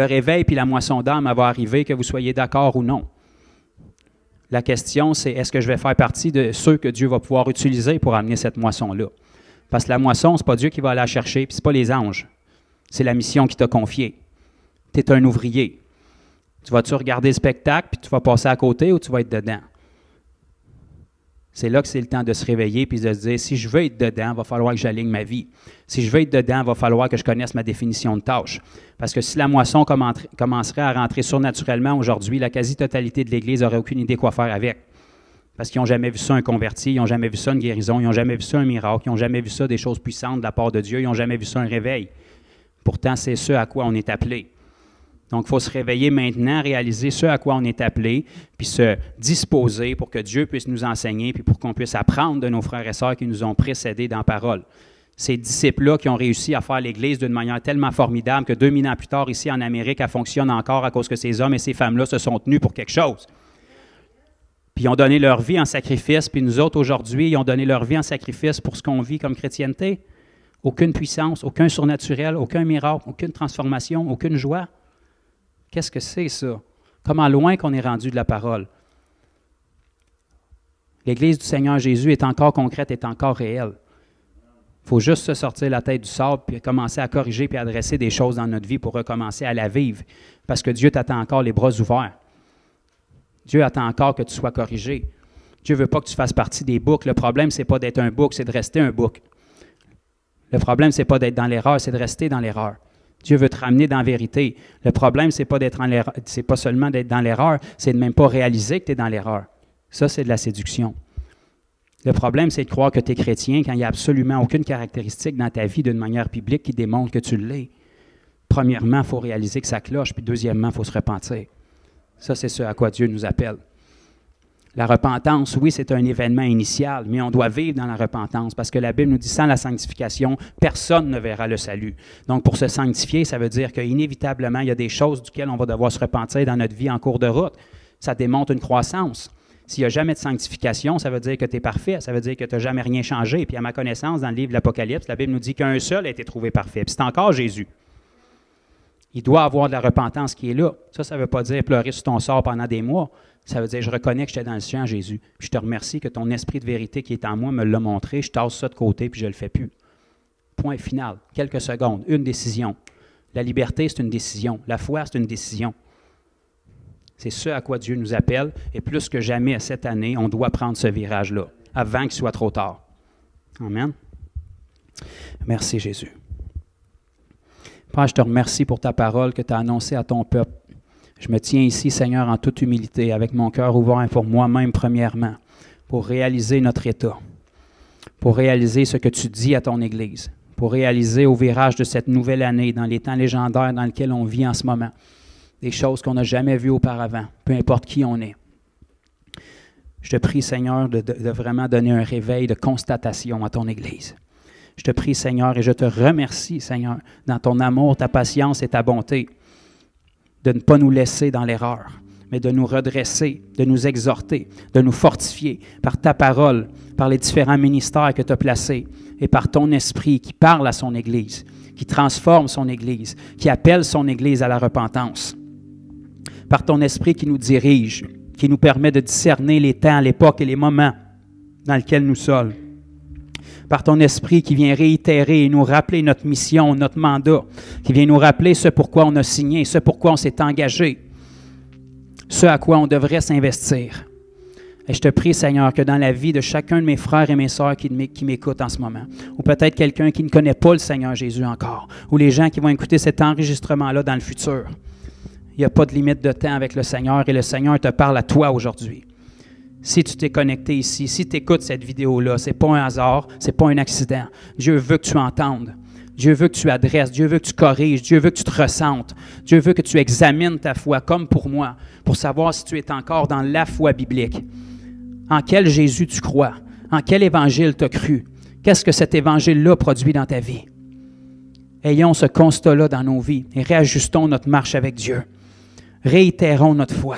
réveil puis la moisson d'âme va arriver, que vous soyez d'accord ou non. La question, c'est est-ce que je vais faire partie de ceux que Dieu va pouvoir utiliser pour amener cette moisson-là? Parce que la moisson, ce n'est pas Dieu qui va aller la chercher, puis ce n'est pas les anges. C'est la mission qui t'a confiée. Tu es un ouvrier. Tu vas-tu regarder le spectacle, puis tu vas passer à côté ou tu vas être dedans? C'est là que c'est le temps de se réveiller puis de se dire, si je veux être dedans, il va falloir que j'aligne ma vie. Si je veux être dedans, il va falloir que je connaisse ma définition de tâche. Parce que si la moisson commencerait à rentrer surnaturellement aujourd'hui, la quasi-totalité de l'Église n'aurait aucune idée quoi faire avec. Parce qu'ils n'ont jamais vu ça un converti, ils n'ont jamais vu ça une guérison, ils n'ont jamais vu ça un miracle, ils n'ont jamais vu ça des choses puissantes de la part de Dieu, ils n'ont jamais vu ça un réveil. Pourtant, c'est ce à quoi on est appelé. Donc, il faut se réveiller maintenant, réaliser ce à quoi on est appelé, puis se disposer pour que Dieu puisse nous enseigner, puis pour qu'on puisse apprendre de nos frères et sœurs qui nous ont précédés dans la parole. Ces disciples-là qui ont réussi à faire l'Église d'une manière tellement formidable que 2000 ans plus tard, ici en Amérique, elle fonctionne encore à cause que ces hommes et ces femmes-là se sont tenus pour quelque chose. Puis ils ont donné leur vie en sacrifice, puis nous autres, aujourd'hui, ils ont donné leur vie en sacrifice pour ce qu'on vit comme chrétienté. Aucune puissance, aucun surnaturel, aucun miracle, aucune transformation, aucune joie. Qu'est-ce que c'est ça? Comment loin qu'on est rendu de la parole? L'Église du Seigneur Jésus est encore concrète, est encore réelle. Il faut juste se sortir la tête du sable puis commencer à corriger puis adresser des choses dans notre vie pour recommencer à la vivre. Parce que Dieu t'attend encore les bras ouverts. Dieu attend encore que tu sois corrigé. Dieu ne veut pas que tu fasses partie des boucs. Le problème, ce n'est pas d'être un bouc, c'est de rester un bouc. Le problème, ce n'est pas d'être dans l'erreur, c'est de rester dans l'erreur. Dieu veut te ramener dans la vérité. Le problème, ce n'est pas seulement d'être dans l'erreur, c'est de même pas réaliser que tu es dans l'erreur. Ça, c'est de la séduction. Le problème, c'est de croire que tu es chrétien quand il n'y a absolument aucune caractéristique dans ta vie d'une manière biblique qui démontre que tu l'es. Premièrement, il faut réaliser que ça cloche, puis deuxièmement, il faut se repentir. Ça, c'est ce à quoi Dieu nous appelle. La repentance, oui, c'est un événement initial, mais on doit vivre dans la repentance parce que la Bible nous dit, sans la sanctification, personne ne verra le salut. Donc, pour se sanctifier, ça veut dire qu'inévitablement, il y a des choses duquel on va devoir se repentir dans notre vie en cours de route. Ça démontre une croissance. S'il n'y a jamais de sanctification, ça veut dire que tu es parfait, ça veut dire que tu n'as jamais rien changé. Puis à ma connaissance, dans le livre de l'Apocalypse, la Bible nous dit qu'un seul a été trouvé parfait, puis c'est encore Jésus. Il doit avoir de la repentance qui est là. Ça ne veut pas dire pleurer sur ton sort pendant des mois. Ça veut dire, je reconnais que j'étais dans le ciel en Jésus. Je te remercie que ton esprit de vérité qui est en moi me l'a montré. Je tasse ça de côté puis je ne le fais plus. Point final. Quelques secondes. Une décision. La liberté, c'est une décision. La foi, c'est une décision. C'est ce à quoi Dieu nous appelle. Et plus que jamais cette année, on doit prendre ce virage-là avant qu'il soit trop tard. Amen. Merci Jésus. Père, je te remercie pour ta parole que tu as annoncée à ton peuple. Je me tiens ici, Seigneur, en toute humilité, avec mon cœur ouvert pour moi-même, premièrement, pour réaliser notre état, pour réaliser ce que tu dis à ton Église, pour réaliser au virage de cette nouvelle année, dans les temps légendaires dans lesquels on vit en ce moment, des choses qu'on n'a jamais vues auparavant, peu importe qui on est. Je te prie, Seigneur, de vraiment donner un réveil de constatation à ton Église. Je te prie, Seigneur, et je te remercie, Seigneur, dans ton amour, ta patience et ta bonté, de ne pas nous laisser dans l'erreur, mais de nous redresser, de nous exhorter, de nous fortifier par ta parole, par les différents ministères que tu as placés et par ton esprit qui parle à son Église, qui transforme son Église, qui appelle son Église à la repentance. Par ton esprit qui nous dirige, qui nous permet de discerner les temps, l'époque et les moments dans lesquels nous sommes. Par ton esprit qui vient réitérer et nous rappeler notre mission, notre mandat, qui vient nous rappeler ce pourquoi on a signé, ce pourquoi on s'est engagé, ce à quoi on devrait s'investir. Et je te prie, Seigneur, que dans la vie de chacun de mes frères et mes sœurs qui m'écoutent en ce moment, ou peut-être quelqu'un qui ne connaît pas le Seigneur Jésus encore, ou les gens qui vont écouter cet enregistrement-là dans le futur, il n'y a pas de limite de temps avec le Seigneur et le Seigneur te parle à toi aujourd'hui. Si tu t'es connecté ici, si tu écoutes cette vidéo-là, ce n'est pas un hasard, ce n'est pas un accident. Dieu veut que tu entendes. Dieu veut que tu adresses. Dieu veut que tu corriges. Dieu veut que tu te ressentes. Dieu veut que tu examines ta foi, comme pour moi, pour savoir si tu es encore dans la foi biblique. En quel Jésus tu crois? En quel évangile tu as cru? Qu'est-ce que cet évangile-là produit dans ta vie? Ayons ce constat-là dans nos vies et réajustons notre marche avec Dieu. Réitérons notre foi.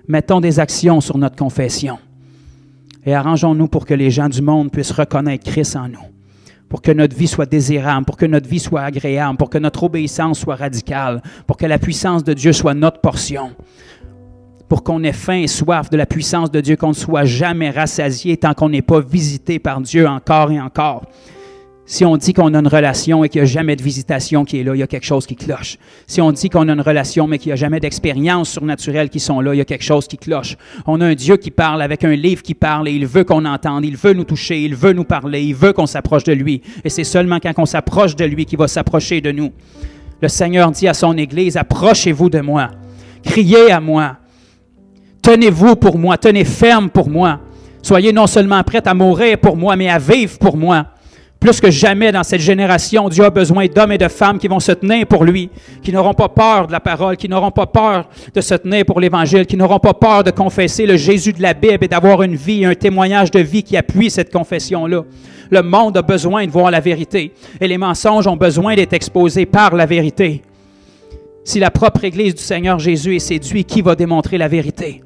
Mettons des actions sur notre confession et arrangeons-nous pour que les gens du monde puissent reconnaître Christ en nous, pour que notre vie soit désirable, pour que notre vie soit agréable, pour que notre obéissance soit radicale, pour que la puissance de Dieu soit notre portion, pour qu'on ait faim et soif de la puissance de Dieu, qu'on ne soit jamais rassasié tant qu'on n'est pas visité par Dieu encore et encore. Si on dit qu'on a une relation et qu'il n'y a jamais de visitation qui est là, il y a quelque chose qui cloche. Si on dit qu'on a une relation mais qu'il n'y a jamais d'expériences surnaturelles qui sont là, il y a quelque chose qui cloche. On a un Dieu qui parle avec un livre qui parle et il veut qu'on entende, il veut nous toucher, il veut nous parler, il veut qu'on s'approche de lui. Et c'est seulement quand on s'approche de lui qu'il va s'approcher de nous. Le Seigneur dit à son Église, approchez-vous de moi, criez à moi, tenez-vous pour moi, tenez ferme pour moi. Soyez non seulement prêts à mourir pour moi, mais à vivre pour moi. Plus que jamais dans cette génération, Dieu a besoin d'hommes et de femmes qui vont se tenir pour lui, qui n'auront pas peur de la parole, qui n'auront pas peur de se tenir pour l'Évangile, qui n'auront pas peur de confesser le Jésus de la Bible et d'avoir une vie, un témoignage de vie qui appuie cette confession-là. Le monde a besoin de voir la vérité et les mensonges ont besoin d'être exposés par la vérité. Si la propre Église du Seigneur Jésus est séduite, qui va démontrer la vérité?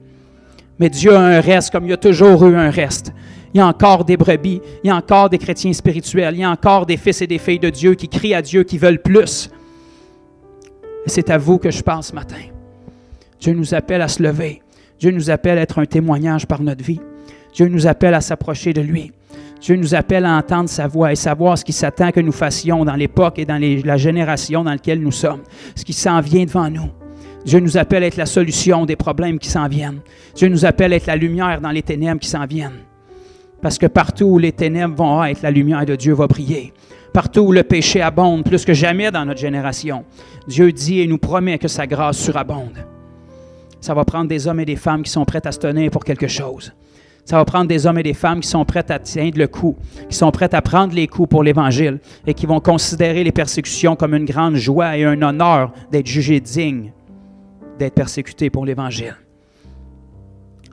Mais Dieu a un reste comme il y a toujours eu un reste. Il y a encore des brebis, il y a encore des chrétiens spirituels, il y a encore des fils et des filles de Dieu qui crient à Dieu, qui veulent plus. Et c'est à vous que je parle ce matin. Dieu nous appelle à se lever. Dieu nous appelle à être un témoignage par notre vie. Dieu nous appelle à s'approcher de lui. Dieu nous appelle à entendre sa voix et savoir ce qui s'attend que nous fassions dans l'époque et dans la génération dans laquelle nous sommes, ce qui s'en vient devant nous. Dieu nous appelle à être la solution des problèmes qui s'en viennent. Dieu nous appelle à être la lumière dans les ténèbres qui s'en viennent. Parce que partout où les ténèbres vont être, la lumière de Dieu va briller. Partout où le péché abonde, plus que jamais dans notre génération, Dieu dit et nous promet que sa grâce surabonde. Ça va prendre des hommes et des femmes qui sont prêts à se tenir pour quelque chose. Ça va prendre des hommes et des femmes qui sont prêts à tenir le coup, qui sont prêts à prendre les coups pour l'Évangile et qui vont considérer les persécutions comme une grande joie et un honneur d'être jugés dignes d'être persécutés pour l'Évangile.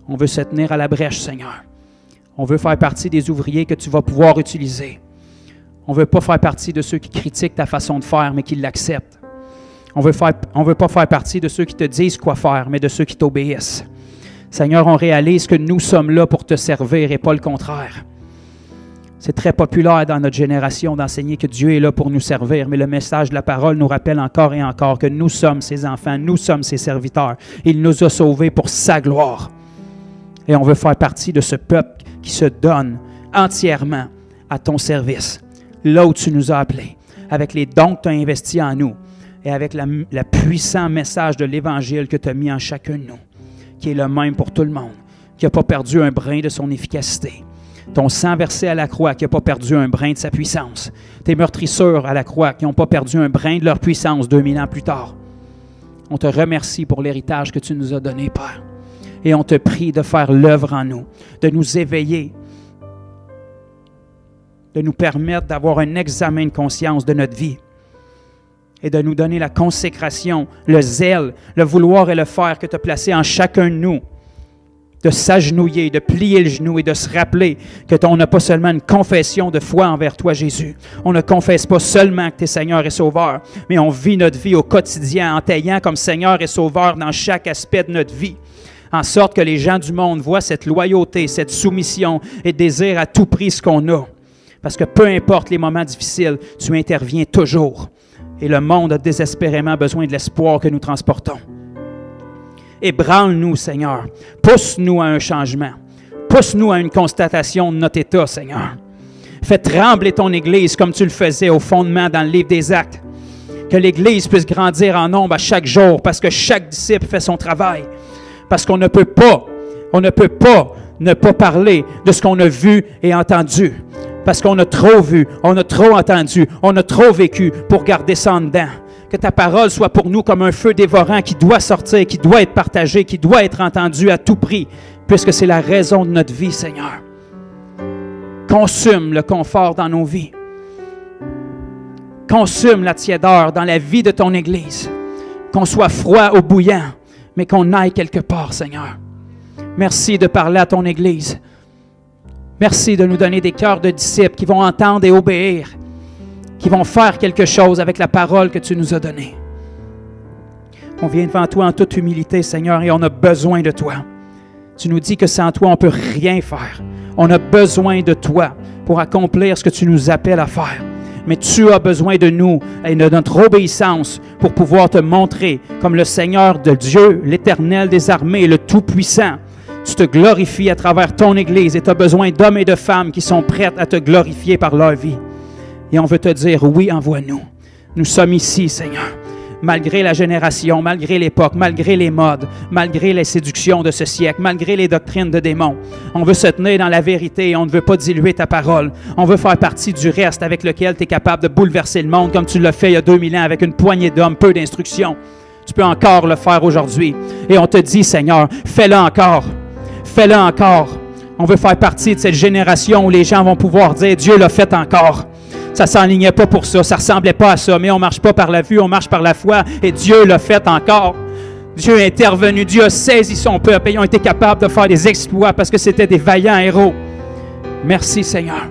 On veut se tenir à la brèche, Seigneur. On veut faire partie des ouvriers que tu vas pouvoir utiliser. On ne veut pas faire partie de ceux qui critiquent ta façon de faire, mais qui l'acceptent. On ne veut pas faire partie de ceux qui te disent quoi faire, mais de ceux qui t'obéissent. Seigneur, on réalise que nous sommes là pour te servir et pas le contraire. C'est très populaire dans notre génération d'enseigner que Dieu est là pour nous servir, mais le message de la parole nous rappelle encore et encore que nous sommes ses enfants, nous sommes ses serviteurs. Il nous a sauvés pour sa gloire. Et on veut faire partie de ce peuple qui se donne entièrement à ton service, là où tu nous as appelés, avec les dons que tu as investis en nous et avec le puissant message de l'Évangile que tu as mis en chacun de nous, qui est le même pour tout le monde, qui n'a pas perdu un brin de son efficacité. Ton sang versé à la croix qui n'a pas perdu un brin de sa puissance. Tes meurtrissures à la croix qui n'ont pas perdu un brin de leur puissance 2000 ans plus tard. On te remercie pour l'héritage que tu nous as donné, Père. Et on te prie de faire l'œuvre en nous, de nous éveiller, de nous permettre d'avoir un examen de conscience de notre vie et de nous donner la consécration, le zèle, le vouloir et le faire que tu as placé en chacun de nous, de s'agenouiller, de plier le genou et de se rappeler qu'on n'a pas seulement une confession de foi envers toi, Jésus. On ne confesse pas seulement que tu es Seigneur et Sauveur, mais on vit notre vie au quotidien en t'ayant comme Seigneur et Sauveur dans chaque aspect de notre vie, en sorte que les gens du monde voient cette loyauté, cette soumission et désirent à tout prix ce qu'on a. Parce que peu importe les moments difficiles, tu interviens toujours. Et le monde a désespérément besoin de l'espoir que nous transportons. Ébranle-nous, Seigneur. Pousse-nous à un changement. Pousse-nous à une constatation de notre état, Seigneur. Fais trembler ton Église comme tu le faisais au fondement dans le livre des Actes. Que l'Église puisse grandir en nombre à chaque jour parce que chaque disciple fait son travail. Parce qu'on ne peut pas ne pas parler de ce qu'on a vu et entendu. Parce qu'on a trop vu, on a trop entendu, on a trop vécu pour garder ça en dedans. Que ta parole soit pour nous comme un feu dévorant qui doit sortir, qui doit être partagé, qui doit être entendu à tout prix, puisque c'est la raison de notre vie, Seigneur. Consume le confort dans nos vies. Consume la tiédeur dans la vie de ton Église. Qu'on soit froid ou bouillant, mais qu'on aille quelque part, Seigneur. Merci de parler à ton Église. Merci de nous donner des cœurs de disciples qui vont entendre et obéir, qui vont faire quelque chose avec la parole que tu nous as donnée. On vient devant toi en toute humilité, Seigneur, et on a besoin de toi. Tu nous dis que sans toi, on ne peut rien faire. On a besoin de toi pour accomplir ce que tu nous appelles à faire. Mais tu as besoin de nous et de notre obéissance pour pouvoir te montrer comme le Seigneur de Dieu, l'Éternel des armées, le Tout-Puissant. Tu te glorifies à travers ton Église et tu as besoin d'hommes et de femmes qui sont prêts à te glorifier par leur vie. Et on veut te dire, oui, envoie-nous. Nous sommes ici, Seigneur. Malgré la génération, malgré l'époque, malgré les modes, malgré les séductions de ce siècle, malgré les doctrines de démons. On veut se tenir dans la vérité et on ne veut pas diluer ta parole. On veut faire partie du reste avec lequel tu es capable de bouleverser le monde comme tu l'as fait il y a 2000 ans avec une poignée d'hommes, peu d'instructions. Tu peux encore le faire aujourd'hui. Et on te dit, Seigneur, fais-le encore. Fais-le encore. On veut faire partie de cette génération où les gens vont pouvoir dire, Dieu l'a fait encore. Ça ne s'enlignait pas pour ça, ça ne ressemblait pas à ça, mais on ne marche pas par la vue, on marche par la foi, et Dieu l'a fait encore. Dieu est intervenu, Dieu a saisi son peuple, et ils ont été capables de faire des exploits parce que c'était des vaillants héros. Merci, Seigneur,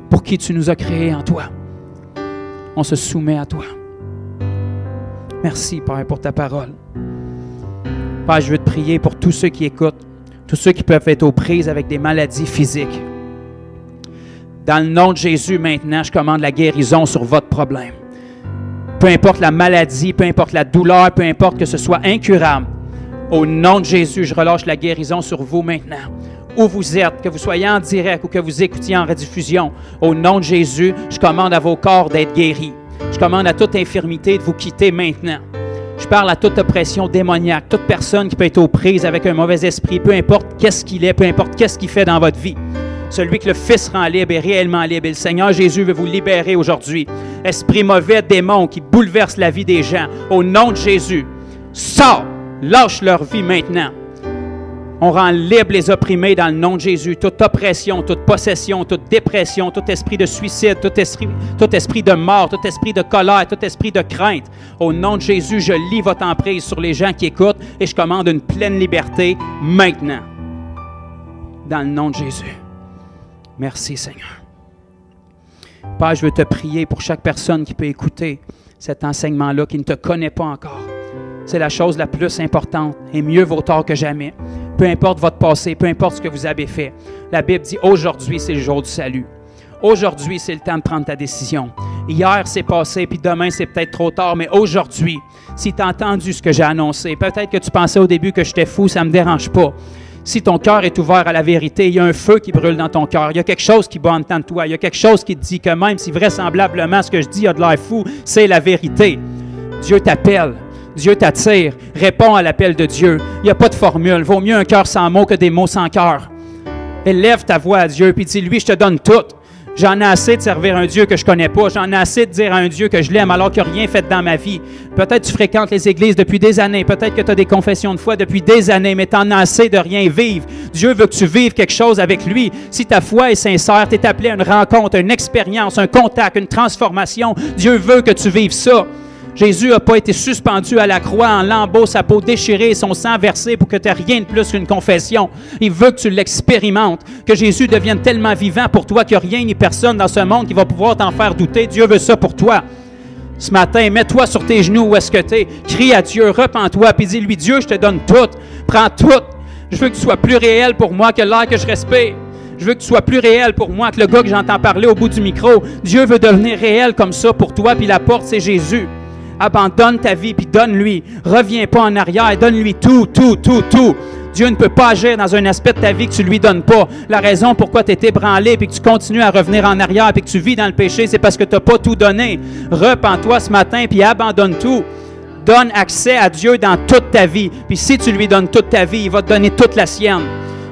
pour qui tu nous as créés en toi. On se soumet à toi. Merci, Père, pour ta parole. Père, je veux te prier pour tous ceux qui écoutent, tous ceux qui peuvent être aux prises avec des maladies physiques. Dans le nom de Jésus, maintenant, je commande la guérison sur votre problème. Peu importe la maladie, peu importe la douleur, peu importe que ce soit incurable, au nom de Jésus, je relâche la guérison sur vous maintenant. Où vous êtes, que vous soyez en direct ou que vous écoutiez en rediffusion, au nom de Jésus, je commande à vos corps d'être guéris. Je commande à toute infirmité de vous quitter maintenant. Je parle à toute oppression démoniaque, toute personne qui peut être aux prises avec un mauvais esprit, peu importe qu'est-ce qu'il est, peu importe qu'est-ce qu'il fait dans votre vie. Celui que le Fils rend libre est réellement libre. Et le Seigneur Jésus veut vous libérer aujourd'hui. Esprit mauvais, démon qui bouleverse la vie des gens, au nom de Jésus, sors, lâche leur vie maintenant. On rend libre les opprimés dans le nom de Jésus. Toute oppression, toute possession, toute dépression, tout esprit de suicide, tout esprit de mort, tout esprit de colère, tout esprit de crainte. Au nom de Jésus, je lis votre emprise sur les gens qui écoutent et je commande une pleine liberté maintenant. Dans le nom de Jésus. Merci, Seigneur. Père, je veux te prier pour chaque personne qui peut écouter cet enseignement-là, qui ne te connaît pas encore. C'est la chose la plus importante et mieux vaut tard que jamais. Peu importe votre passé, peu importe ce que vous avez fait. La Bible dit, aujourd'hui, c'est le jour du salut. Aujourd'hui, c'est le temps de prendre ta décision. Hier, c'est passé, puis demain, c'est peut-être trop tard, mais aujourd'hui, si tu as entendu ce que j'ai annoncé, peut-être que tu pensais au début que j'étais fou, ça ne me dérange pas. Si ton cœur est ouvert à la vérité, il y a un feu qui brûle dans ton cœur. Il y a quelque chose qui bat en dedans de toi. Il y a quelque chose qui te dit que même si vraisemblablement ce que je dis a de l'air fou, c'est la vérité. Dieu t'appelle. Dieu t'attire. Réponds à l'appel de Dieu. Il n'y a pas de formule. Vaut mieux un cœur sans mots que des mots sans cœur. Élève ta voix à Dieu puis dis, lui, je te donne tout. J'en ai assez de servir un Dieu que je ne connais pas. J'en ai assez de dire à un Dieu que je l'aime alors qu'il n'y a rien fait dans ma vie. Peut-être que tu fréquentes les églises depuis des années. Peut-être que tu as des confessions de foi depuis des années, mais tu en as assez de rien vivre. Dieu veut que tu vives quelque chose avec lui. Si ta foi est sincère, tu es appelé à une rencontre, une expérience, un contact, une transformation. Dieu veut que tu vives ça. Jésus n'a pas été suspendu à la croix en lambeaux, sa peau déchirée et son sang versé pour que tu n'aies rien de plus qu'une confession. Il veut que tu l'expérimentes, que Jésus devienne tellement vivant pour toi qu'il n'y a rien ni personne dans ce monde qui va pouvoir t'en faire douter. Dieu veut ça pour toi. Ce matin, mets-toi sur tes genoux où est-ce que tu es. Crie à Dieu, repens-toi, puis dis-lui, Dieu, je te donne tout. Prends tout. Je veux que tu sois plus réel pour moi que l'air que je respire. Je veux que tu sois plus réel pour moi que le gars que j'entends parler au bout du micro. Dieu veut devenir réel comme ça pour toi, puis la porte, c'est Jésus. Abandonne ta vie, puis donne-lui. Reviens pas en arrière, donne-lui tout, tout, tout, tout. Dieu ne peut pas agir dans un aspect de ta vie que tu ne lui donnes pas. La raison pourquoi tu es ébranlé, puis que tu continues à revenir en arrière, puis que tu vis dans le péché, c'est parce que tu n'as pas tout donné. Repens-toi ce matin, puis abandonne tout. Donne accès à Dieu dans toute ta vie. Puis si tu lui donnes toute ta vie, il va te donner toute la sienne.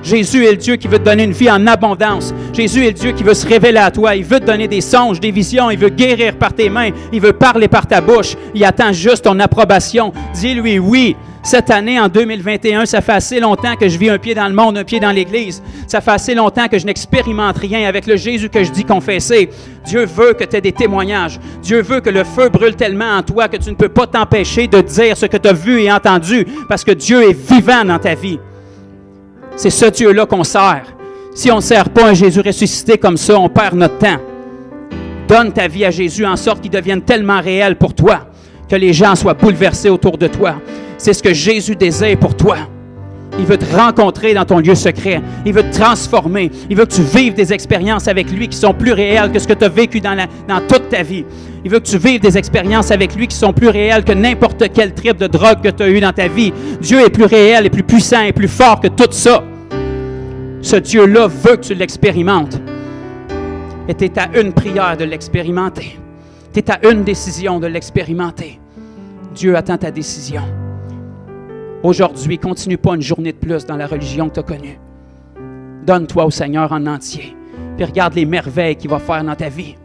Jésus est le Dieu qui veut te donner une vie en abondance. Jésus est le Dieu qui veut se révéler à toi. Il veut te donner des songes, des visions. Il veut guérir par tes mains. Il veut parler par ta bouche. Il attend juste ton approbation. Dis-lui oui. Cette année, en 2021, ça fait assez longtemps que je vis un pied dans le monde, un pied dans l'Église. Ça fait assez longtemps que je n'expérimente rien avec le Jésus que je dis confesser. Dieu veut que tu aies des témoignages. Dieu veut que le feu brûle tellement en toi que tu ne peux pas t'empêcher de dire ce que tu as vu et entendu parce que Dieu est vivant dans ta vie. C'est ce Dieu-là qu'on sert. Si on ne sert pas un Jésus ressuscité comme ça, on perd notre temps. Donne ta vie à Jésus en sorte qu'il devienne tellement réel pour toi que les gens soient bouleversés autour de toi. C'est ce que Jésus désire pour toi. Il veut te rencontrer dans ton lieu secret. Il veut te transformer. Il veut que tu vives des expériences avec lui qui sont plus réelles que ce que tu as vécu dans toute ta vie. Il veut que tu vives des expériences avec lui qui sont plus réelles que n'importe quel trip de drogue que tu as eu dans ta vie. Dieu est plus réel et plus puissant et plus fort que tout ça. Ce Dieu-là veut que tu l'expérimentes. Et tu es à une prière de l'expérimenter. Tu es à une décision de l'expérimenter. Dieu attend ta décision. Aujourd'hui, continue pas une journée de plus dans la religion que tu as connue. Donne-toi au Seigneur en entier. Puis regarde les merveilles qu'il va faire dans ta vie.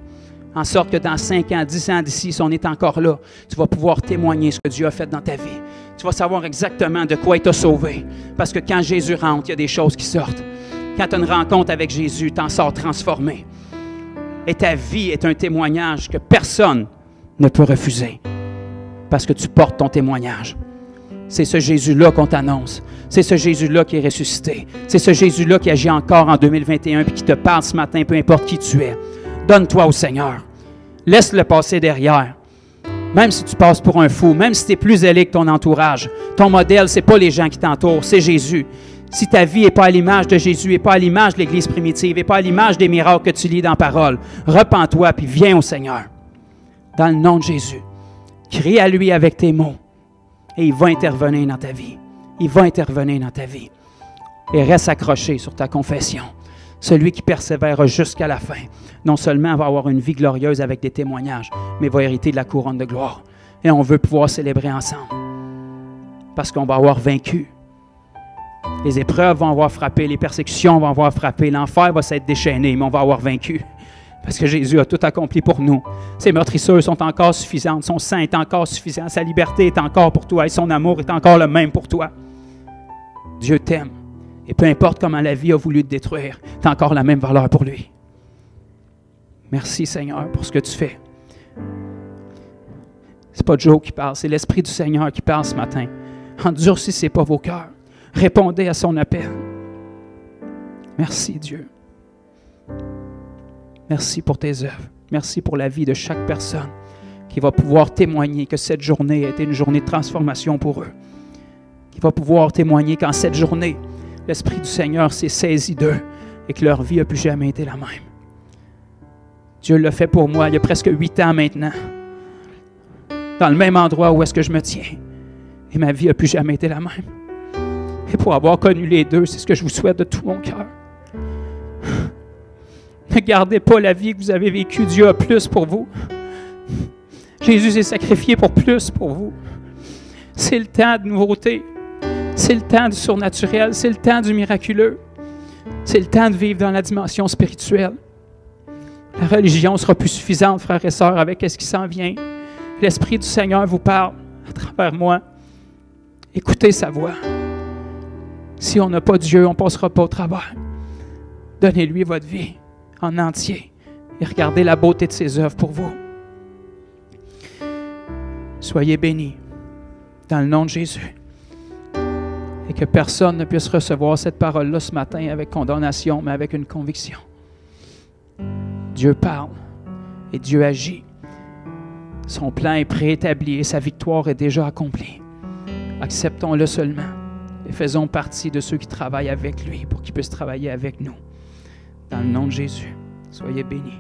En sorte que dans 5 ans, 10 ans d'ici, si on est encore là, tu vas pouvoir témoigner ce que Dieu a fait dans ta vie. Tu vas savoir exactement de quoi il t'a sauvé. Parce que quand Jésus rentre, il y a des choses qui sortent. Quand tu as une rencontre avec Jésus, tu en sors transformé. Et ta vie est un témoignage que personne ne peut refuser. Parce que tu portes ton témoignage. C'est ce Jésus-là qu'on t'annonce. C'est ce Jésus-là qui est ressuscité. C'est ce Jésus-là qui agit encore en 2021 et qui te parle ce matin, peu importe qui tu es. Donne-toi au Seigneur. Laisse-le passer derrière. Même si tu passes pour un fou, même si tu es plus zélé que ton entourage, ton modèle, ce n'est pas les gens qui t'entourent, c'est Jésus. Si ta vie n'est pas à l'image de Jésus, n'est pas à l'image de l'Église primitive, n'est pas à l'image des miracles que tu lis dans la parole, repens-toi puis viens au Seigneur. Dans le nom de Jésus. Crie à lui avec tes mots. Et il va intervenir dans ta vie. Il va intervenir dans ta vie. Et reste accroché sur ta confession. Celui qui persévère jusqu'à la fin, non seulement va avoir une vie glorieuse avec des témoignages, mais va hériter de la couronne de gloire. Et on veut pouvoir célébrer ensemble. Parce qu'on va avoir vaincu. Les épreuves vont avoir frappé, les persécutions vont avoir frappé, l'enfer va s'être déchaîné, mais on va avoir vaincu. Parce que Jésus a tout accompli pour nous. Ses meurtrissures sont encore suffisantes. Son sang est encore suffisant. Sa liberté est encore pour toi. Et son amour est encore le même pour toi. Dieu t'aime. Et peu importe comment la vie a voulu te détruire, tu as encore la même valeur pour lui. Merci Seigneur pour ce que tu fais. Ce n'est pas Joe qui parle, c'est l'Esprit du Seigneur qui parle ce matin. Endurcissez pas vos cœurs. Répondez à son appel. Merci Dieu. Merci pour tes œuvres. Merci pour la vie de chaque personne qui va pouvoir témoigner que cette journée a été une journée de transformation pour eux. Qui va pouvoir témoigner qu'en cette journée, l'Esprit du Seigneur s'est saisi d'eux et que leur vie n'a plus jamais été la même. Dieu l'a fait pour moi il y a presque 8 ans maintenant. Dans le même endroit où est-ce que je me tiens. Et ma vie n'a plus jamais été la même. Et pour avoir connu les deux, c'est ce que je vous souhaite de tout mon cœur. Ne gardez pas la vie que vous avez vécue. Dieu a plus pour vous. Jésus s'est sacrifié pour plus pour vous. C'est le temps de nouveauté. C'est le temps du surnaturel. C'est le temps du miraculeux. C'est le temps de vivre dans la dimension spirituelle. La religion ne sera plus suffisante, frères et sœurs, avec ce qui s'en vient. L'Esprit du Seigneur vous parle à travers moi. Écoutez sa voix. Si on n'a pas Dieu, on ne passera pas au travers. Donnez-lui votre vie en entier et regardez la beauté de ses œuvres pour vous. Soyez bénis dans le nom de Jésus et que personne ne puisse recevoir cette parole-là ce matin avec condamnation, mais avec une conviction. Dieu parle et Dieu agit. Son plan est préétabli et sa victoire est déjà accomplie. Acceptons-le seulement et faisons partie de ceux qui travaillent avec lui pour qu'il puisse travailler avec nous. Dans le nom de Jésus, soyez bénis.